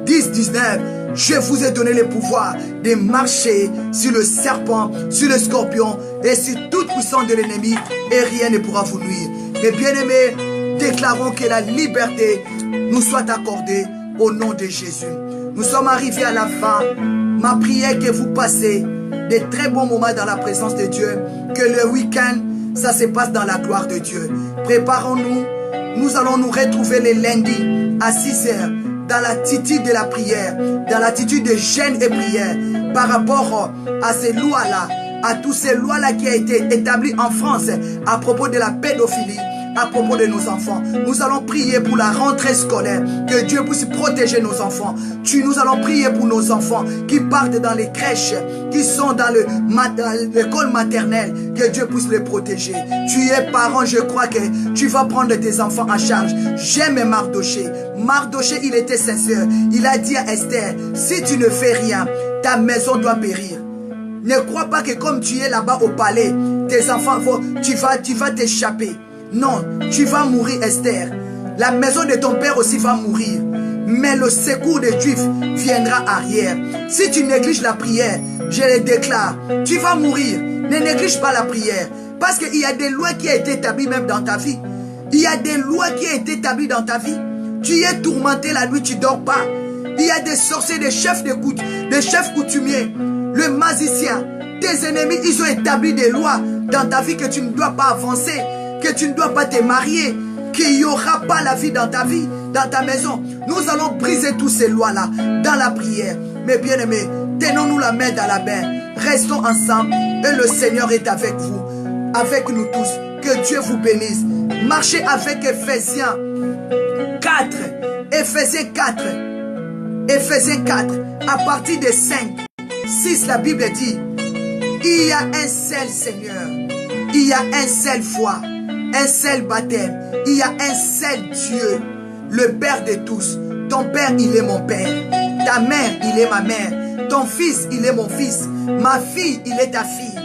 10, 19. Je vous ai donné le pouvoir de marcher sur le serpent, sur le scorpion et sur toute puissance de l'ennemi et rien ne pourra vous nuire. Mes bien-aimés, déclarons que la liberté nous soit accordée au nom de Jésus. Nous sommes arrivés à la fin. Ma prière que vous passez de très bons moments dans la présence de Dieu. Que le week-end, ça se passe dans la gloire de Dieu. Préparons-nous. Nous allons nous retrouver les lundis à 6 heures dans l'attitude de la prière, dans l'attitude de jeûne et prière par rapport à ces lois-là, à toutes ces lois-là qui ont été établies en France à propos de la pédophilie, à propos de nos enfants. Nous allons prier pour la rentrée scolaire, que Dieu puisse protéger nos enfants. Nous allons prier pour nos enfants qui partent dans les crèches, qui sont dans l'école maternelle, que Dieu puisse les protéger. Tu es parent, je crois que tu vas prendre tes enfants en charge. J'aime Mardoché. Mardoché, il était sincère. Il a dit à Esther, si tu ne fais rien, ta maison doit périr. Ne crois pas que comme tu es là-bas au palais, tes enfants, tu vas t'échapper. Non, tu vas mourir, Esther. La maison de ton père aussi va mourir. Mais le secours des Juifs viendra arrière. Si tu négliges la prière, je le déclare, tu vas mourir. Ne néglige pas la prière. Parce qu'il y a des lois qui ont été établies même dans ta vie. Il y a des lois qui ont été établies dans ta vie. Tu es tourmenté la nuit, tu ne dors pas. Il y a des sorciers, des chefs coutumiers, le magicien. Tes ennemis, ils ont établi des lois dans ta vie que tu ne dois pas avancer, que tu ne dois pas te marier, qu'il n'y aura pas la vie dans ta vie, dans ta maison. Nous allons briser toutes ces lois-là dans la prière. Mes bien-aimés, tenons-nous la main dans la main. Restons ensemble et le Seigneur est avec vous, avec nous tous. Que Dieu vous bénisse. Marchez avec Ephésiens 4. Ephésiens 4. Ephésiens 4. À partir de 5, 6, la Bible dit, il y a un seul Seigneur. Il y a un seul foi. Un seul baptême. Il y a un seul Dieu. Le Père de tous. Ton Père, il est mon Père. Ta mère, il est ma mère. Ton fils, il est mon fils. Ma fille, il est ta fille.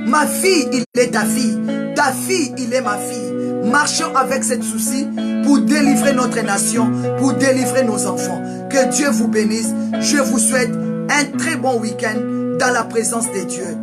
Ma fille, il est ta fille. Ta fille, il est ma fille. Marchons avec cette souci pour délivrer notre nation, pour délivrer nos enfants. Que Dieu vous bénisse. Je vous souhaite un très bon week-end dans la présence de Dieu.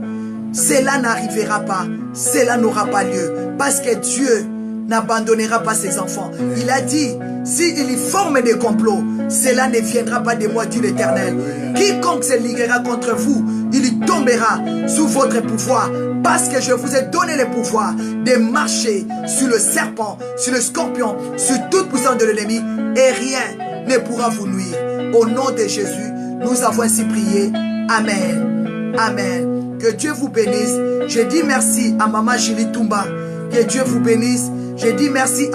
Cela n'arrivera pas. Cela n'aura pas lieu. Parce que Dieu n'abandonnera pas ses enfants. Il a dit, s'il forme des complots, cela ne viendra pas de moi, dit l'Éternel. Quiconque se liguera contre vous, il tombera sous votre pouvoir, parce que je vous ai donné le pouvoir de marcher sur le serpent, sur le scorpion, sur toute puissance de l'ennemi, et rien ne pourra vous nuire. Au nom de Jésus, nous avons ainsi prié. Amen. Amen. Que Dieu vous bénisse. Je dis merci à Maman Julie Toumba. Que Dieu vous bénisse. Je dis merci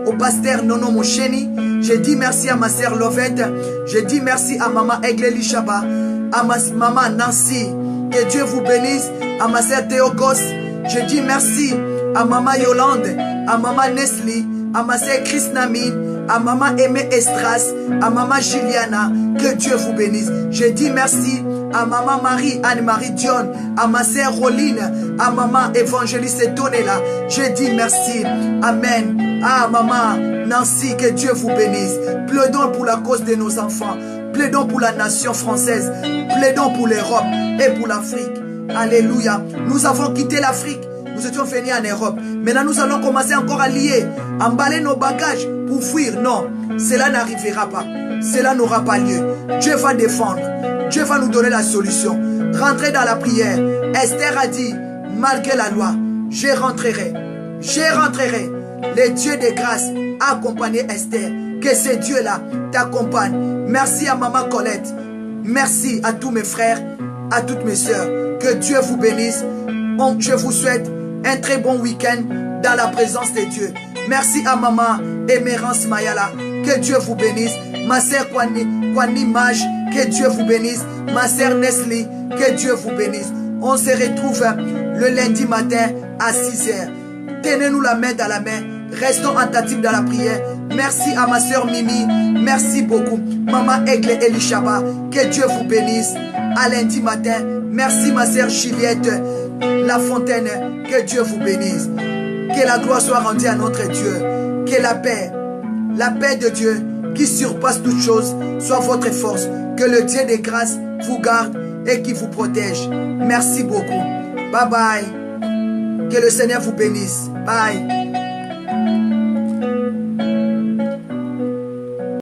au pasteur Nono Mosheni. Je dis merci à ma sœur Lovette. Je dis merci à Maman Egleli Chaba. À ma Maman Nancy. Que Dieu vous bénisse. À ma sœur Théogos. Je dis merci à Maman Yolande. À Maman Nesli. À ma sœur Chris Namine. À Maman Aimé Estras. À Maman Juliana. Que Dieu vous bénisse. Je dis merci à Maman Marie, Anne-Marie Dion, à ma sœur Roline, à Maman Évangéliste Tonella. Je dis merci. Amen. À Maman Nancy, que Dieu vous bénisse. Plaidons pour la cause de nos enfants. Plaidons pour la nation française. Plaidons pour l'Europe et pour l'Afrique. Alléluia. Nous avons quitté l'Afrique. Nous étions venus en Europe. Maintenant, nous allons commencer encore à lier, emballer nos bagages pour fuir. Non, cela n'arrivera pas. Cela n'aura pas lieu. Dieu va défendre. Dieu va nous donner la solution. Rentrez dans la prière. Esther a dit, malgré la loi, je rentrerai. Je rentrerai. Le Dieu de grâce a accompagné Esther. Que ce Dieu-là t'accompagne. Merci à Maman Colette. Merci à tous mes frères, à toutes mes sœurs. Que Dieu vous bénisse. Je vous souhaite un très bon week-end dans la présence de Dieu. Merci à Maman Émérance Mayala. Que Dieu vous bénisse. Ma sœur Kwani Mage. Que Dieu vous bénisse. Ma sœur Nesli. Que Dieu vous bénisse. On se retrouve le lundi matin à 6h. Tenez-nous la main dans la main. Restons attentifs dans la prière. Merci à ma sœur Mimi. Merci beaucoup. Maman Aigle Elishaba. Que Dieu vous bénisse. À lundi matin. Merci ma sœur Juliette La Fontaine. Que Dieu vous bénisse. Que la gloire soit rendue à notre Dieu. Que la paix de Dieu qui surpasse toute chose soit votre force. Que le Dieu de grâce vous garde et qui vous protège. Merci beaucoup. Bye bye. Que le Seigneur vous bénisse. Bye.